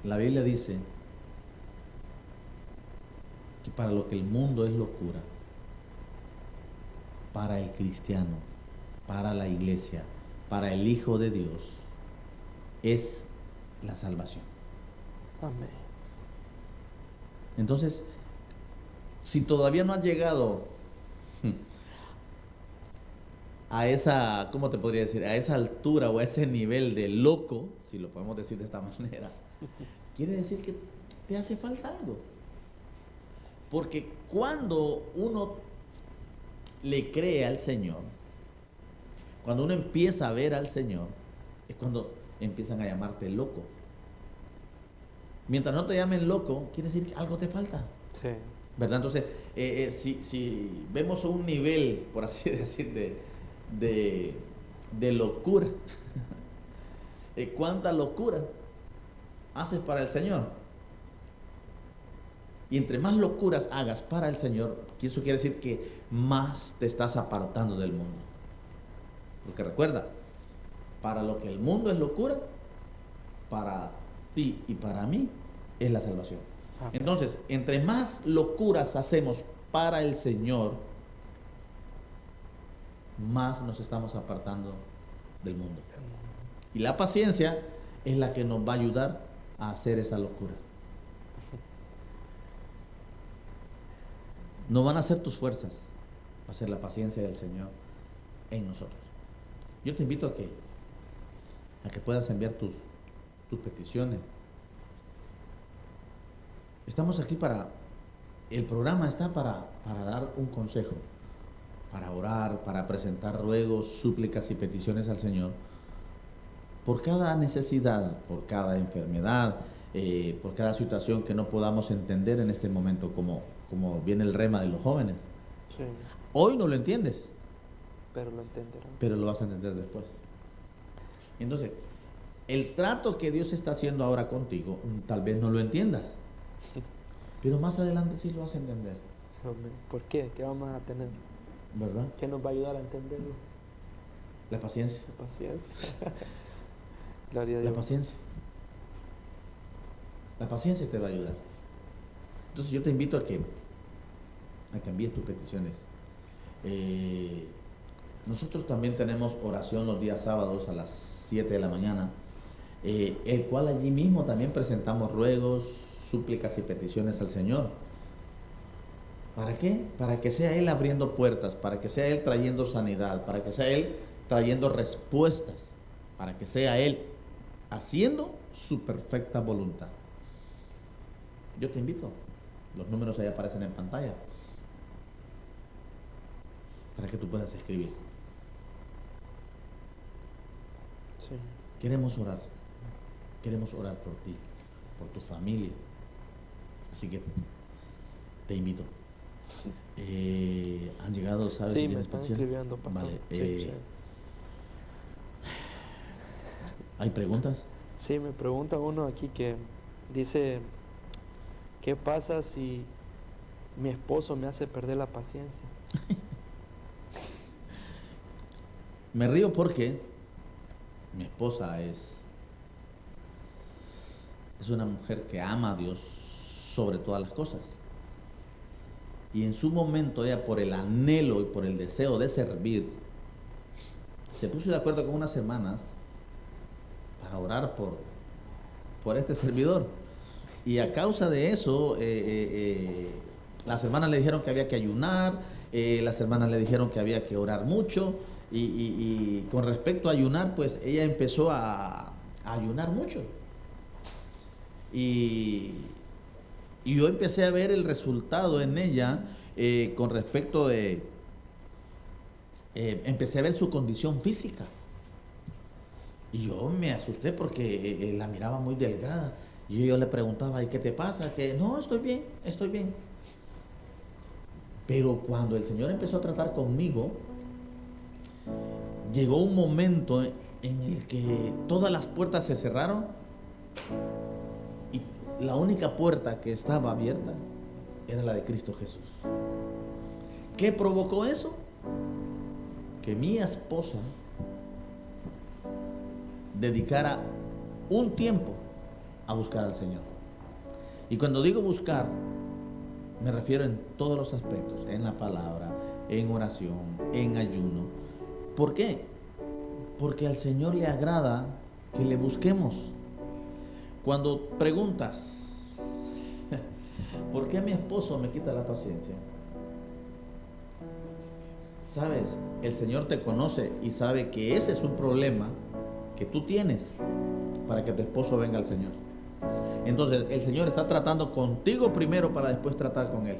la Biblia dice que para lo que el mundo es locura, para el cristiano, para la iglesia, para el Hijo de Dios, es la salvación. Amén. Entonces, si todavía no has llegado a esa, ¿cómo te podría decir? A esa altura o a ese nivel de loco, si lo podemos decir de esta manera, quiere decir que te hace falta algo. Porque cuando uno le cree al Señor, cuando uno empieza a ver al Señor, es cuando empiezan a llamarte loco. Mientras no te llamen loco, quiere decir que algo te falta. Sí. ¿Verdad? Entonces, si vemos un nivel, por así decir, de locura, ¿cuánta locura haces para el Señor? Y entre más locuras hagas para el Señor, eso quiere decir que más te estás apartando del mundo. Porque recuerda, para lo que el mundo es locura, para ti y para mí es la salvación. Amén. Entonces, entre más locuras hacemos para el Señor, más nos estamos apartando del mundo. Y la paciencia es la que nos va a ayudar a hacer esa locura. No van a ser tus fuerzas, va a ser la paciencia del Señor en nosotros. Yo te invito a que puedas enviar tus peticiones. Estamos aquí el programa está para dar un consejo, para orar, para presentar ruegos, súplicas y peticiones al Señor por cada necesidad, por cada enfermedad, por cada situación que no podamos entender en este momento, como viene el rema de los jóvenes. Sí. Hoy no lo entiendes, Pero lo entenderán. pero lo vas a entender después. Entonces, el trato que Dios está haciendo ahora contigo, tal vez no lo entiendas, pero más adelante sí lo vas a entender, Amén. ¿Por qué? ¿Qué vamos a tener? ¿verdad? ¿Qué nos va a ayudar a entenderlo? La paciencia, La paciencia. Gloria a la Dios. paciencia. La paciencia te va a ayudar. Entonces yo te invito a que envíes tus peticiones. Nosotros también tenemos oración los días sábados a las 7 de la mañana, el cual allí mismo también presentamos ruegos, súplicas y peticiones al Señor. ¿Para qué? Para que sea Él abriendo puertas, para que sea Él trayendo sanidad, para que sea Él trayendo respuestas, para que sea Él haciendo su perfecta voluntad. Yo te invito, los números ahí aparecen en pantalla, para que tú puedas escribir. Sí. Queremos orar por ti, por tu familia. Así que te invito. Han llegado, ¿sabes? Sí, si me tienes están petición? escribiendo, pastor. Vale. Sí. ¿Hay preguntas? Sí, me pregunta uno aquí que dice, ¿qué pasa si mi esposo me hace perder la paciencia? Me río porque mi esposa es una mujer que ama a Dios sobre todas las cosas. Y en su momento ella, por el anhelo y por el deseo de servir, se puso de acuerdo con unas hermanas para orar por este servidor. Y a causa de eso, las hermanas le dijeron que había que ayunar, las hermanas le dijeron que había que orar mucho, Y con respecto a ayunar, pues ella empezó a ayunar mucho. Y yo empecé a ver el resultado en ella con respecto de... empecé a ver su condición física. Y yo me asusté porque la miraba muy delgada. Y yo le preguntaba, ¿y qué te pasa? Que no, estoy bien, estoy bien. Pero cuando el Señor empezó a tratar conmigo, llegó un momento en el que todas las puertas se cerraron y la única puerta que estaba abierta era la de Cristo Jesús. ¿Qué provocó eso? Que mi esposa dedicara un tiempo a buscar al Señor. Y cuando digo buscar, me refiero en todos los aspectos, en la palabra, en oración, en ayuno. ¿Por qué? Porque al Señor le agrada que le busquemos. Cuando preguntas, ¿por qué mi esposo me quita la paciencia? Sabes, el Señor te conoce y sabe que ese es un problema que tú tienes para que tu esposo venga al Señor. Entonces el Señor está tratando contigo primero para después tratar con él.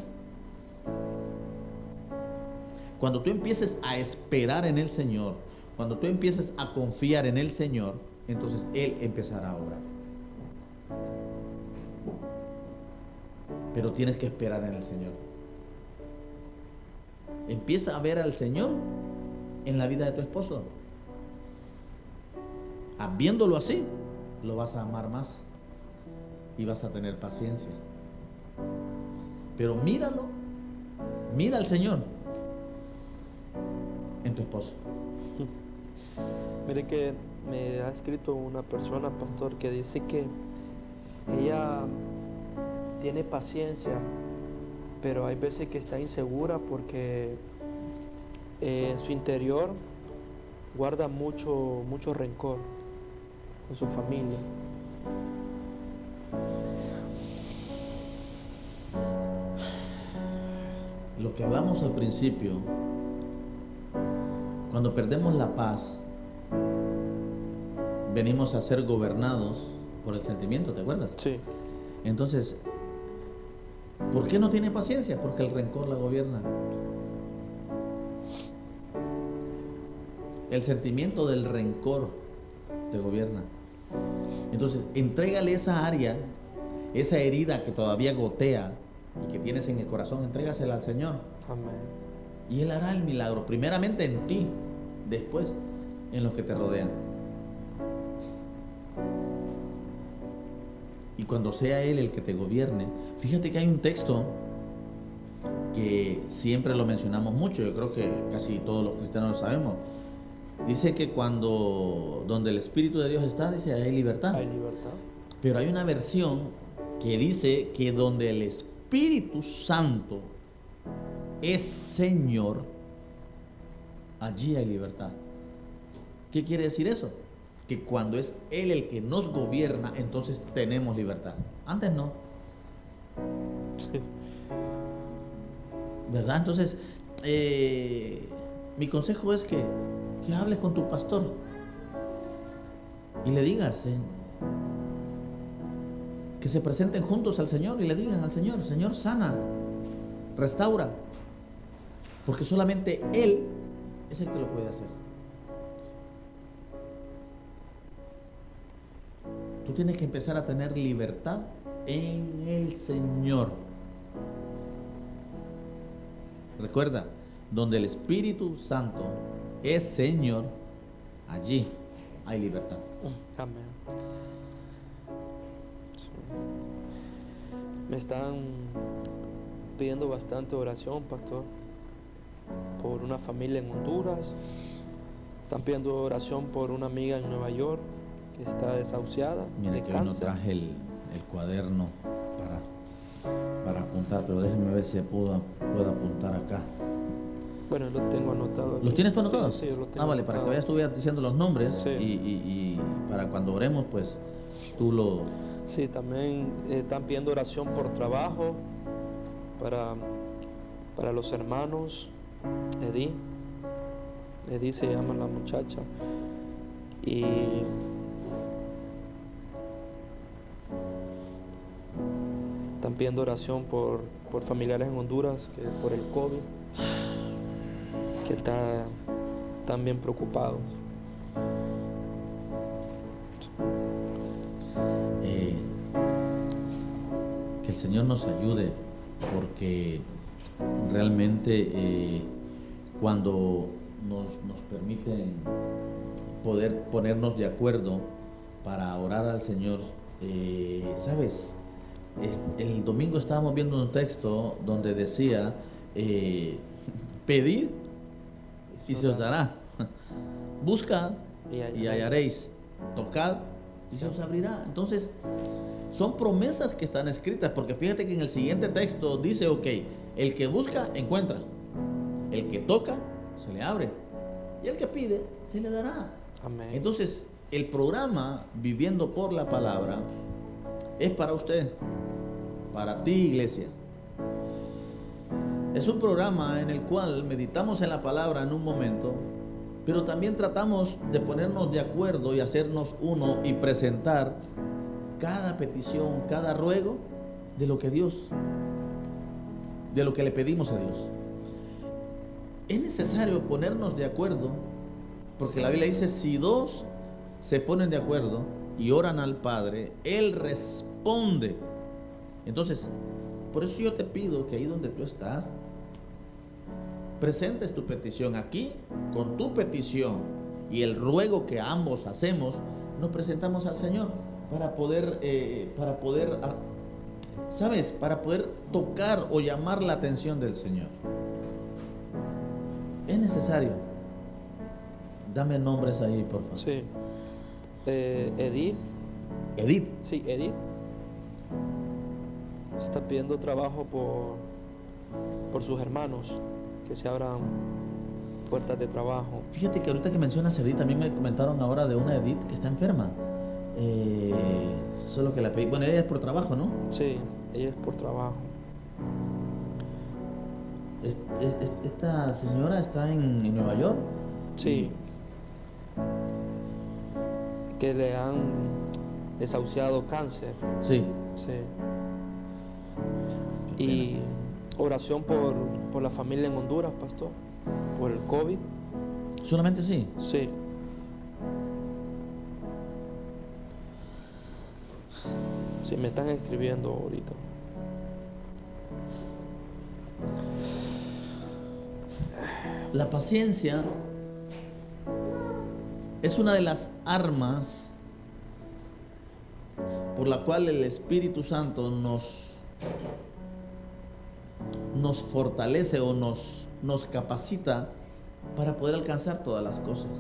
Cuando tú empieces a esperar en el Señor, cuando tú empieces a confiar en el Señor, entonces Él empezará a obrar. Pero tienes que esperar en el Señor. Empieza a ver al Señor en la vida de tu esposo. Viéndolo así, lo vas a amar más y vas a tener paciencia. Pero míralo, mira al Señor en tu esposo. Mire que me ha escrito una persona, pastor, que dice que ella tiene paciencia, pero hay veces que está insegura porque en su interior guarda mucho rencor con su familia. Lo que hablamos al principio, cuando perdemos la paz, venimos a ser gobernados por el sentimiento, ¿te acuerdas? Sí. Entonces, ¿por qué no tiene paciencia? Porque el rencor la gobierna. El sentimiento del rencor te gobierna. Entonces, entrégale esa área, esa herida que todavía gotea y que tienes en el corazón, entrégasela al Señor. Amén. Y Él hará el milagro, primeramente en ti, después en los que te rodean. Y cuando sea Él el que te gobierne, fíjate que hay un texto que siempre lo mencionamos mucho, yo creo que casi todos los cristianos lo sabemos. Dice que donde el Espíritu de Dios está, dice, hay libertad. Hay libertad. Pero hay una versión que dice que donde el Espíritu Santo es Señor, allí hay libertad. ¿Qué quiere decir eso? Que cuando es Él el que nos gobierna, entonces tenemos libertad. Antes no. Sí. ¿Verdad? Entonces, mi consejo es que hables con tu pastor y le digas que se presenten juntos al Señor y le digan al Señor, Señor, sana, restaura, porque solamente Él es el que lo puede hacer. Tú tienes que empezar a tener libertad en el Señor. Recuerda, donde el Espíritu Santo es Señor, allí hay libertad. Amén. Sí. Me están pidiendo bastante oración, pastor, por una familia en Honduras. Están pidiendo oración por una amiga en Nueva York que está desahuciada Mira de que hoy no cáncer. traje el cuaderno para apuntar, pero déjenme ver si puedo apuntar acá. Bueno, lo tengo anotado aquí. ¿Los tienes tú anotados? Sí, lo tengo vale, para que anotado. vayas tú diciendo los nombres Sí. y para cuando oremos, pues tú lo... Sí, también están pidiendo oración por trabajo para los hermanos Edith, Edith se llama la muchacha. Y están pidiendo oración por familiares en Honduras, que por el COVID, que están bien preocupados. Que el Señor nos ayude, porque realmente cuando nos permiten poder ponernos de acuerdo para orar al Señor, ¿sabes? El domingo estábamos viendo un texto donde decía, pedid y se os dará, buscad y hallaréis, tocad y se os abrirá. Entonces, son promesas que están escritas, porque fíjate que en el siguiente texto dice, ok, el que busca, encuentra, el que toca, se le abre, y el que pide, se le dará. Amén. Entonces, el programa Viviendo por la Palabra es para usted, para ti, iglesia. Es un programa en el cual meditamos en la palabra en un momento, pero también tratamos de ponernos de acuerdo y hacernos uno y presentar cada petición, cada ruego de lo que le pedimos a Dios. Es necesario ponernos de acuerdo, porque la Biblia dice, si dos se ponen de acuerdo y oran al Padre, Él responde. Entonces, por eso yo te pido que ahí donde tú estás, presentes tu petición aquí, con tu petición y el ruego que ambos hacemos, nos presentamos al Señor para poder ¿sabes? Para poder tocar o llamar la atención del Señor. Es necesario. Dame nombres ahí, por favor. Sí. Edith. Edith. Sí, Edith. Está pidiendo trabajo por sus hermanos, que se abran puertas de trabajo. Fíjate que ahorita que mencionas Edith, también me comentaron ahora de una Edith que está enferma. Solo que la pedí. Bueno, ella es por trabajo, ¿no? Sí, ella es por trabajo. Esta señora está en Nueva York. Sí. Que le han desahuciado cáncer. Sí. Sí. Y oración por la familia en Honduras, pastor, por el COVID. ¿Solamente sí? Sí. Sí, me están escribiendo ahorita. La paciencia es una de las armas por la cual el Espíritu Santo nos fortalece o nos capacita para poder alcanzar todas las cosas.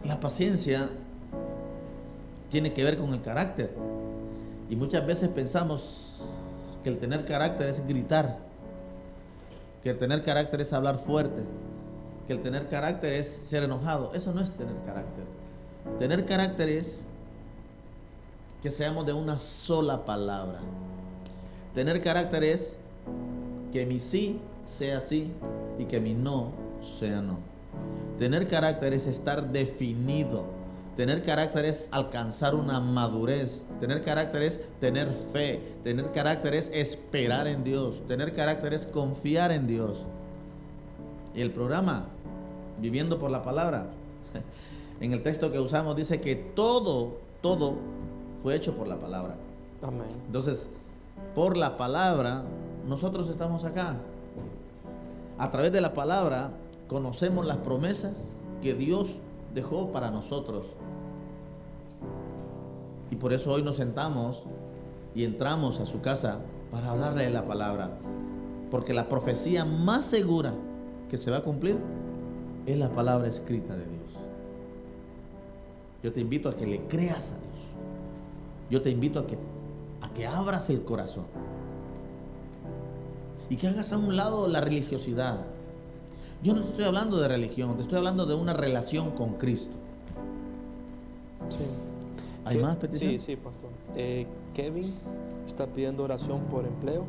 La paciencia tiene que ver con el carácter, y muchas veces pensamos que el tener carácter es gritar, que el tener carácter es hablar fuerte, que el tener carácter es ser enojado. Eso no es tener carácter. Tener carácter es que seamos de una sola palabra. Tener carácter es que mi sí sea sí y que mi no sea no. Tener carácter es estar definido. Tener carácter es alcanzar una madurez. Tener carácter es tener fe. Tener carácter es esperar en Dios. Tener carácter es confiar en Dios. Y el programa Viviendo por la Palabra, en el texto que usamos dice que todo fue hecho por la palabra. Amén. Entonces, por la palabra nosotros estamos acá. A través de la palabra conocemos las promesas que Dios dejó para nosotros. Y por eso hoy nos sentamos y entramos a su casa para hablarle de la palabra. Porque la profecía más segura que se va a cumplir es la palabra escrita de Dios. Yo te invito a que le creas a Dios. Yo te invito a que abras el corazón y que hagas a un lado la religiosidad. Yo no te estoy hablando de religión, te estoy hablando de una relación con Cristo. Sí. ¿Hay más peticiones? Sí, pastor. Kevin está pidiendo oración por empleo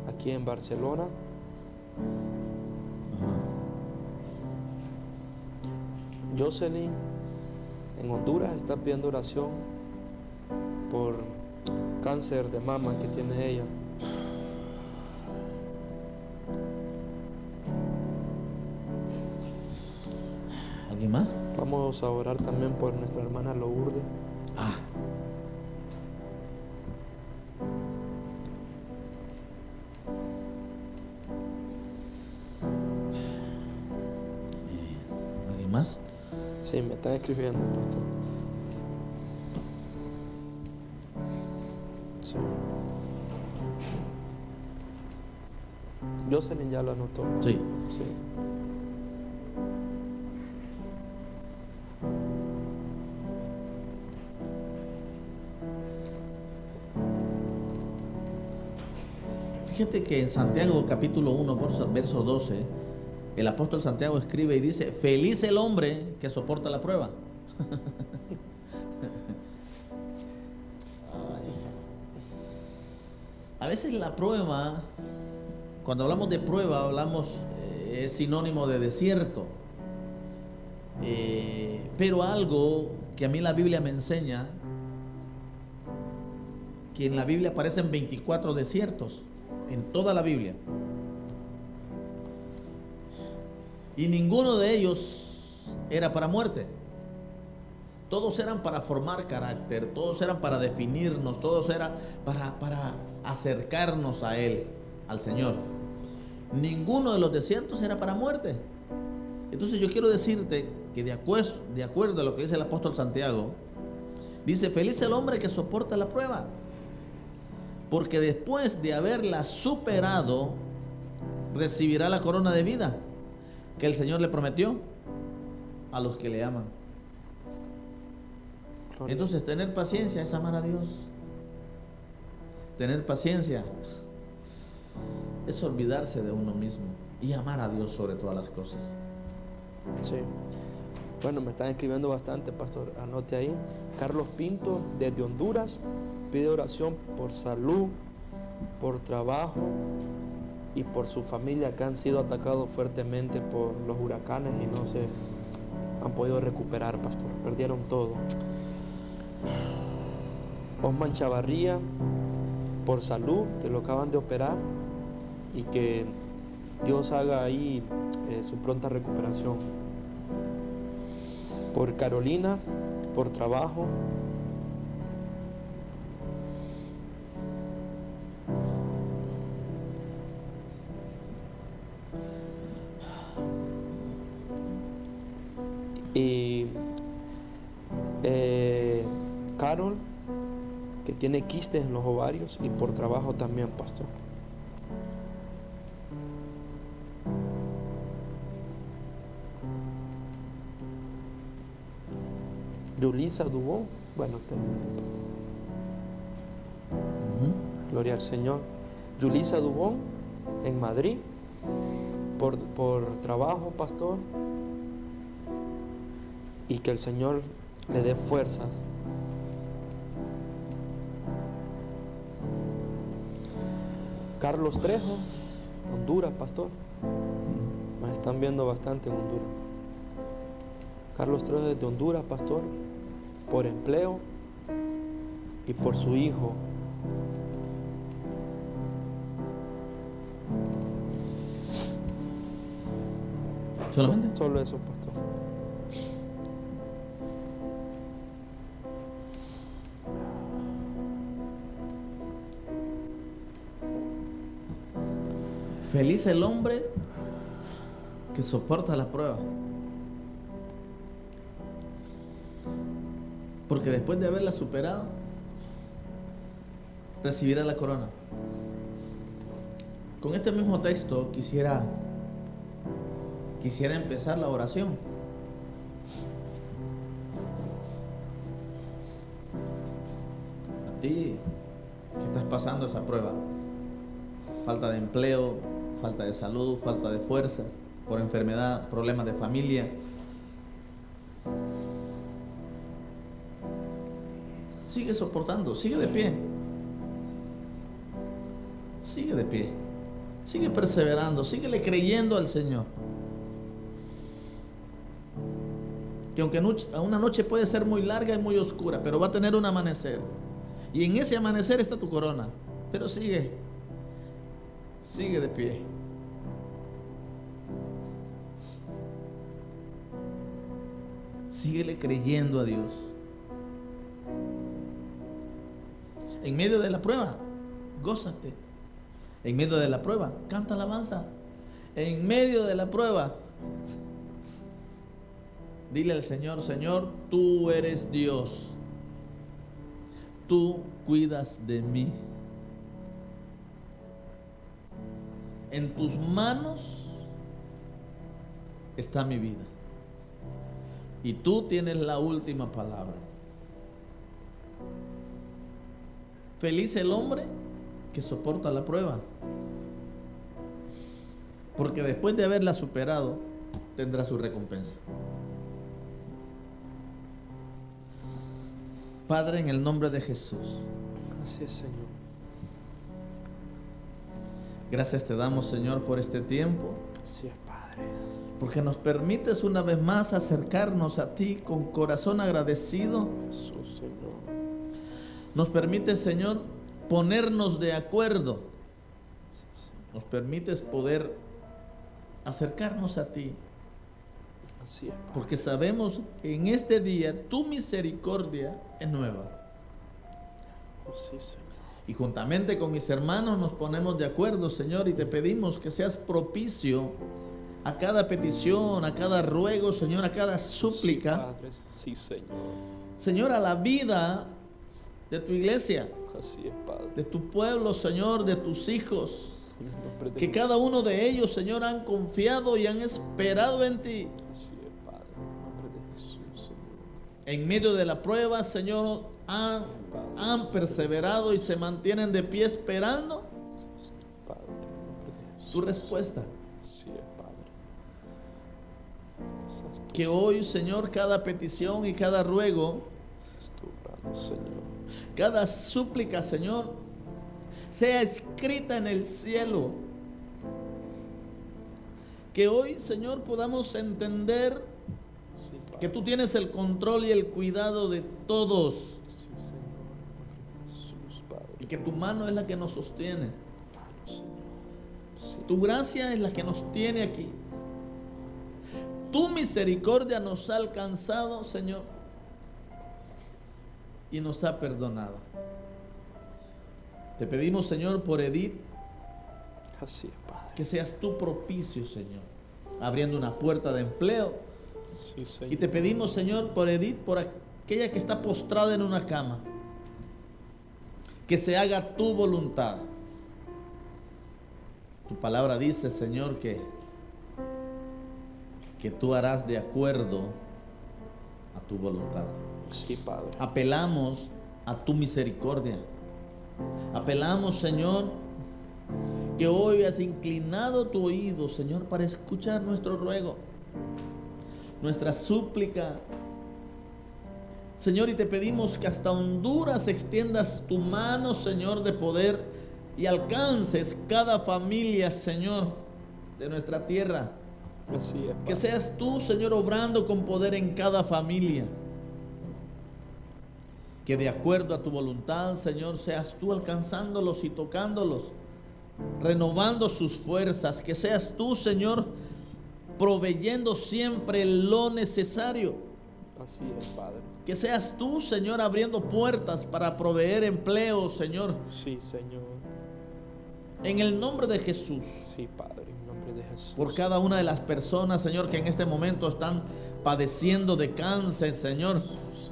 aquí en Barcelona. Jocelyn en Honduras está pidiendo oración por cáncer de mama que tiene ella. ¿Alguien más? Vamos a orar también por nuestra hermana Lourdes. ¿Alguien más? Sí, me están escribiendo, pastor. Sí. Jocelyn ya lo anotó. Sí. Sí. Fíjate que en Santiago capítulo 1, verso 12, el apóstol Santiago escribe y dice: feliz el hombre que soporta la prueba. A veces la prueba, cuando hablamos de prueba, es sinónimo de desierto. Pero algo que a mí la Biblia me enseña, que en la Biblia aparecen 24 desiertos, en toda la Biblia. Y ninguno de ellos era para muerte. Todos eran para formar carácter, todos eran para definirnos, todos eran para acercarnos a Él, al Señor. Ninguno de los desiertos era para muerte. Entonces yo quiero decirte que de acuerdo a lo que dice el apóstol Santiago, dice: feliz el hombre que soporta la prueba, porque después de haberla superado, recibirá la corona de vida que el Señor le prometió a los que le aman. Entonces, tener paciencia es amar a Dios. Tener paciencia es olvidarse de uno mismo y amar a Dios sobre todas las cosas. Sí. Bueno, me están escribiendo bastante, pastor. Anote ahí. Carlos Pinto, desde Honduras, pide oración por salud, por trabajo y por su familia, que han sido atacados fuertemente por los huracanes y no se han podido recuperar, pastor. Perdieron todo. Osman Chavarría, por salud, que lo acaban de operar y que Dios haga ahí su pronta recuperación. Por Carolina, por trabajo. Y Carol, que tiene quistes en los ovarios, y por trabajo también, pastor. Yulisa Dubón, bueno, gloria al Señor. Yulisa Dubón, en Madrid, por trabajo, pastor, y que el Señor le dé fuerzas. Carlos Trejo, Honduras, pastor. Me están viendo bastante en Honduras. Carlos Trejo desde Honduras, pastor, por empleo y por su hijo. ¿Solamente? Solo eso, pastor. Feliz el hombre que soporta la prueba, porque después de haberla superado, recibirá la corona. Con este mismo texto quisiera empezar la oración. A ti que estás pasando esa prueba, falta de empleo, falta de salud, falta de fuerzas, por enfermedad, problemas de familia. Sigue soportando, sigue de pie. Sigue de pie. Sigue perseverando, síguele creyendo al Señor. que aunque una noche puede ser muy larga y muy oscura, pero va a tener un amanecer. Y en ese amanecer está tu corona. Pero sigue de pie. Síguele creyendo a Dios. En medio de la prueba, gózate. En medio de la prueba, canta alabanza. En medio de la prueba, dile al Señor: Señor, tú eres Dios. Tú cuidas de mí. En tus manos está mi vida. Y tú tienes la última palabra. Feliz el hombre que soporta la prueba, porque después de haberla superado, tendrá su recompensa. Padre, en el nombre de Jesús. Así es, Señor. Gracias te damos, Señor, por este tiempo. Así es, Padre. Porque nos permites una vez más acercarnos a ti con corazón agradecido. Jesús, Señor. Nos permites, Señor, ponernos de acuerdo. Sí, Señor. Nos permites poder acercarnos a ti. Así es, Padre. Porque sabemos que en este día tu misericordia es nueva. Oh, sí, Señor. Y juntamente con mis hermanos nos ponemos de acuerdo, Señor, y te pedimos que seas propicio a cada petición, a cada ruego, Señor, a cada súplica. Sí, Padre. Sí, Señor. Señor, a la vida de tu iglesia, Así es, Padre. de tu pueblo, Señor, de tus hijos. En el nombre de Que Jesús. cada uno de ellos, Señor, han confiado y han esperado en ti. Así es, Padre. En el nombre de Jesús, Señor. En medio de la prueba, Señor, han perseverado y se mantienen de pie esperando Padre, en el nombre de Jesús. tu respuesta. Así es, Padre. Seas tú, Que hoy, Señor, cada petición y cada ruego, seas tú obrando, Señor. cada súplica, Señor, sea escrita en el cielo. Que hoy, Señor, podamos entender Sí, Padre. que tú tienes el control y el cuidado de todos. Sí, Señor. En el nombre de Jesús, Padre. Y que tu mano es la que nos sostiene. Mano, Señor. Sí. Tu gracia es la que nos tiene aquí. Tu misericordia nos ha alcanzado, Señor, y nos ha perdonado. Te pedimos, Señor, por Edith, Así es, Padre. que seas tú propicio, Señor, abriendo una puerta de empleo. Sí, Señor. Y te pedimos, Señor, por Edith, por aquella que está postrada en una cama, que se haga tu voluntad. Tu palabra dice, Señor, que tú harás de acuerdo a tu voluntad. Sí, Padre. Apelamos a tu misericordia. Apelamos, Señor, que hoy has inclinado tu oído, Señor, para escuchar nuestro ruego, nuestra súplica. Señor, y te pedimos que hasta Honduras extiendas tu mano, Señor, de poder y alcances cada familia, Señor, de nuestra tierra. Así es, Padre. Que seas tú, Señor, obrando con poder en cada familia. Que de acuerdo a tu voluntad, Señor, seas tú alcanzándolos y tocándolos, renovando sus fuerzas. Que seas tú, Señor, proveyendo siempre lo necesario. Así es, Padre. Que seas tú, Señor, abriendo puertas para proveer empleo, Señor. Sí, Señor. En el nombre de Jesús. Sí, Padre. En el nombre de Jesús. Por cada una de las personas, Señor, que en este momento están padeciendo de cáncer, Señor.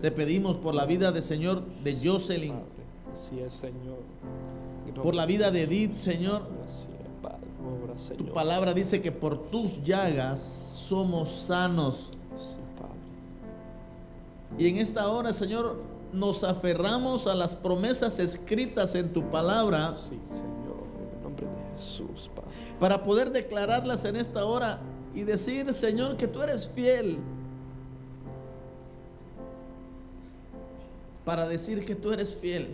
Te pedimos por la vida de Señor, de Jocelyn. Padre. Así es, Señor. En Por la vida de Edith, Señor. Así es, Padre. Obra, Señor. Tu palabra dice que por tus llagas somos sanos. Sí, Padre. Y en esta hora, Señor, nos aferramos a las promesas escritas en tu palabra Sí, Señor. En el nombre de Jesús, Padre. para poder declararlas en esta hora y decir, Señor, que tú eres fiel. Para decir que tú eres fiel.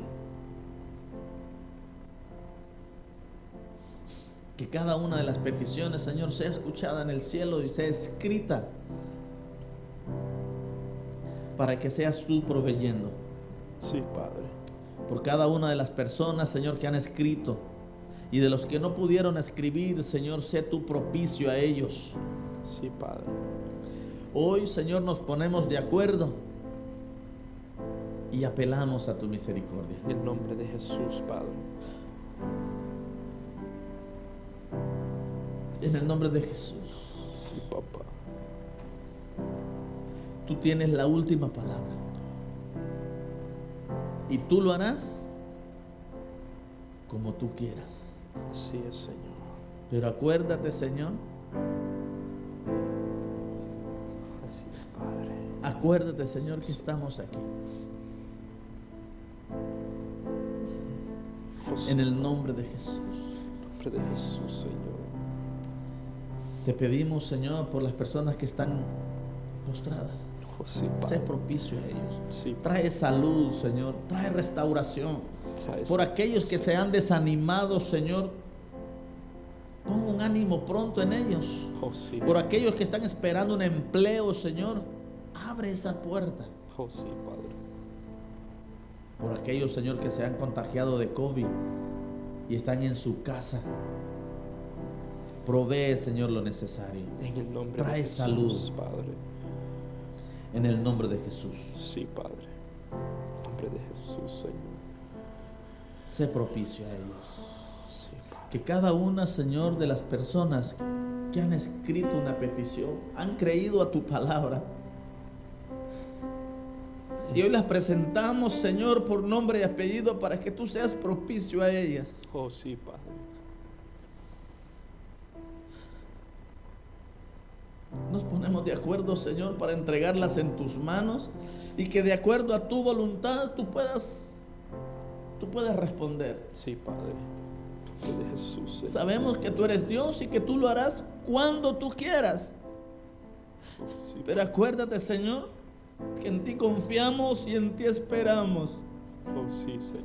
Que cada una de las peticiones, Señor, sea escuchada en el cielo y sea escrita para que seas tú proveyendo Sí, Padre. por cada una de las personas, Señor, que han escrito, y de los que no pudieron escribir, Señor, sé tú propicio a ellos. Sí, Padre. Hoy, Señor, nos ponemos de acuerdo y apelamos a tu misericordia. En el nombre de Jesús, Padre. En el nombre de Jesús. Sí, papá. Tú tienes la última palabra. Y tú lo harás como tú quieras. Así es, Señor. Pero acuérdate, Señor, Así es, Padre. acuérdate, Señor, que estamos aquí. José, En el nombre de Jesús. en el nombre de Jesús, Señor. Te pedimos, Señor, por las personas que están postradas. José, Sé Padre. propicio a ellos. Sí, Trae salud, Señor. Trae restauración. trae Por aquellos que salvación. se han desanimado, Señor, pon un ánimo pronto en ellos. José, Por aquellos que están esperando un empleo, Señor, abre esa puerta. José, Padre. Por aquellos, Señor, que se han contagiado de COVID y están en su casa, provee, Señor, lo necesario. En el nombre Trae de Jesús, salud. Padre. En el nombre de Jesús. Sí, Padre. En el nombre de Jesús, Señor. Sé propicio a ellos. Sí, Padre. Que cada una, Señor, de las personas que han escrito una petición, han creído a tu palabra. Y hoy las presentamos, Señor, por nombre y apellido para que tú seas propicio a ellas. Oh, sí, Padre. Nos ponemos de acuerdo, Señor, para entregarlas en tus manos y que de acuerdo a tu voluntad tú puedas responder. Sí, Padre. En el nombre de Jesús, Señor. Sabemos que tú eres Dios y que tú lo harás cuando tú quieras. Oh, sí, Pero acuérdate, Señor, que en ti confiamos y en ti esperamos. oh, sí, Señor.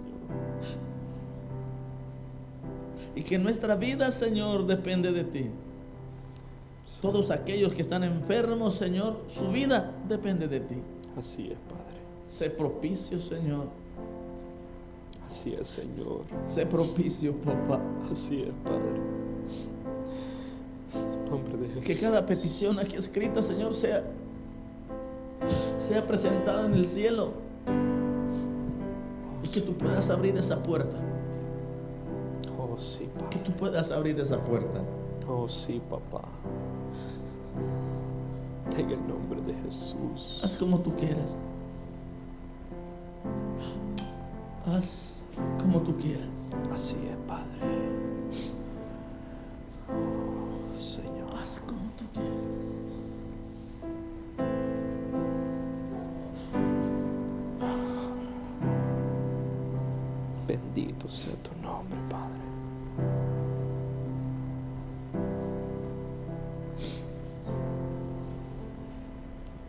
Y que nuestra vida, Señor, depende de ti. Todos aquellos que están enfermos, Señor, su vida depende de ti. Así es, Padre. Sé propicio, Señor. Así es, Señor. Sé propicio, papá. Así es, Padre. En el nombre de Jesús. Que cada petición aquí escrita, Señor, sea presentada en el cielo. Y que tú puedas abrir esa puerta. Oh, sí, Que Padre. tú puedas abrir esa puerta. Oh, sí, papá. En el nombre de Jesús. Haz como tú quieras. Haz como tú quieras. Así es, Padre. Oh, Señor. Haz como tú quieras. Bendito sea tu nombre, Padre.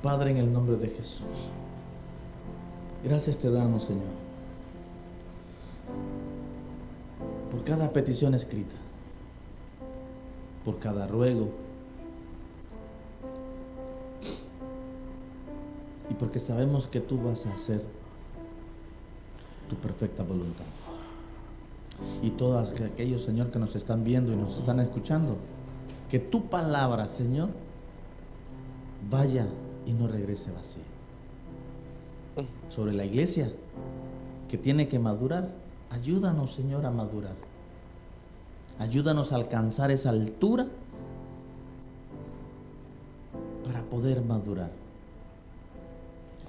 Padre, en el nombre de Jesús, gracias te damos, Señor, por cada petición escrita, por cada ruego, y porque sabemos que tú vas a hacer tu perfecta voluntad. Y todos aquellos, Señor, que nos están viendo y nos están escuchando, que tu palabra, Señor, vaya y no regrese vacía. Sobre la iglesia que tiene que madurar, ayúdanos, Señor, a madurar. Ayúdanos a alcanzar esa altura para poder madurar.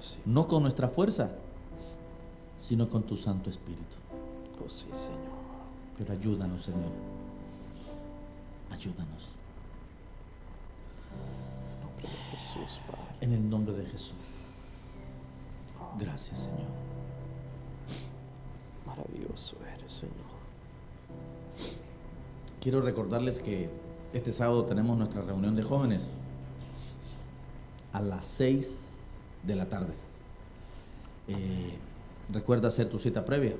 Sí. No con nuestra fuerza, sino con tu Santo Espíritu. Oh, sí, Señor. Pero ayúdanos, Señor. Ayúdanos. En el nombre de Jesús, Padre. En el nombre de Jesús. Gracias, Señor. Maravilloso eres, Señor. Quiero recordarles que este sábado tenemos nuestra reunión de jóvenes a las 6 de la tarde. Recuerda hacer tu cita previa.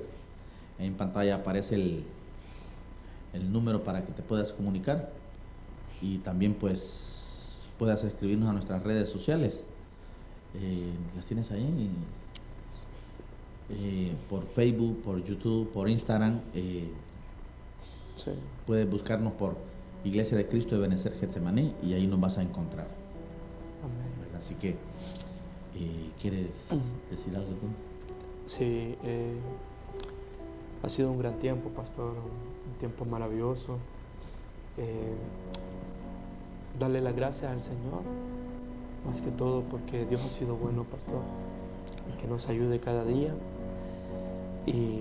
En pantalla aparece el número para que te puedas comunicar y también pues puedas escribirnos a nuestras redes sociales. Las tienes ahí. Por Facebook, por YouTube, por Instagram. Sí. Puedes buscarnos por Iglesia de Cristo de Benecer Getsemaní y ahí nos vas a encontrar. Amén. ¿Verdad? Así que, ¿quieres decir algo tú? Sí, ha sido un gran tiempo, pastor, un tiempo maravilloso. Darle las gracias al Señor, más que todo porque Dios ha sido bueno, pastor, y que nos ayude cada día. Y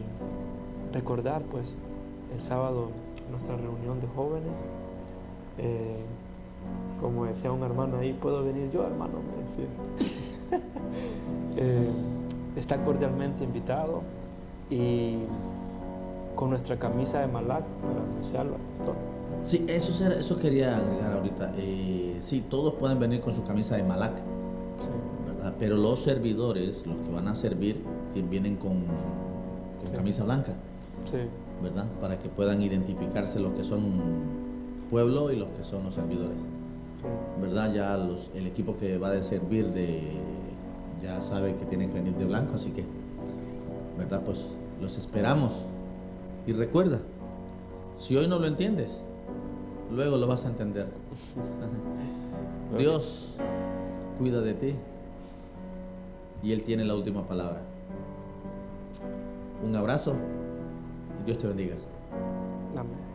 recordar, pues, el sábado nuestra reunión de jóvenes. Como decía un hermano ahí, ¿puedo venir yo, hermano? Me decía. Está cordialmente invitado y con nuestra camisa de Malak para anunciarlo, pastor. Sí, eso quería agregar ahorita. Sí, todos pueden venir con su camisa de Malak, Sí. ¿verdad? Pero los servidores, los que van a servir, vienen con Sí. camisa blanca, Sí. ¿verdad? Para que puedan identificarse los que son pueblo y los que son los servidores, Sí. ¿verdad? Ya el equipo que va a servir ya sabe que tienen que venir de blanco, así que, ¿verdad? Pues los esperamos. Y recuerda, si hoy no lo entiendes, luego lo vas a entender. Dios cuida de ti y Él tiene la última palabra. Un abrazo y Dios te bendiga. Amén.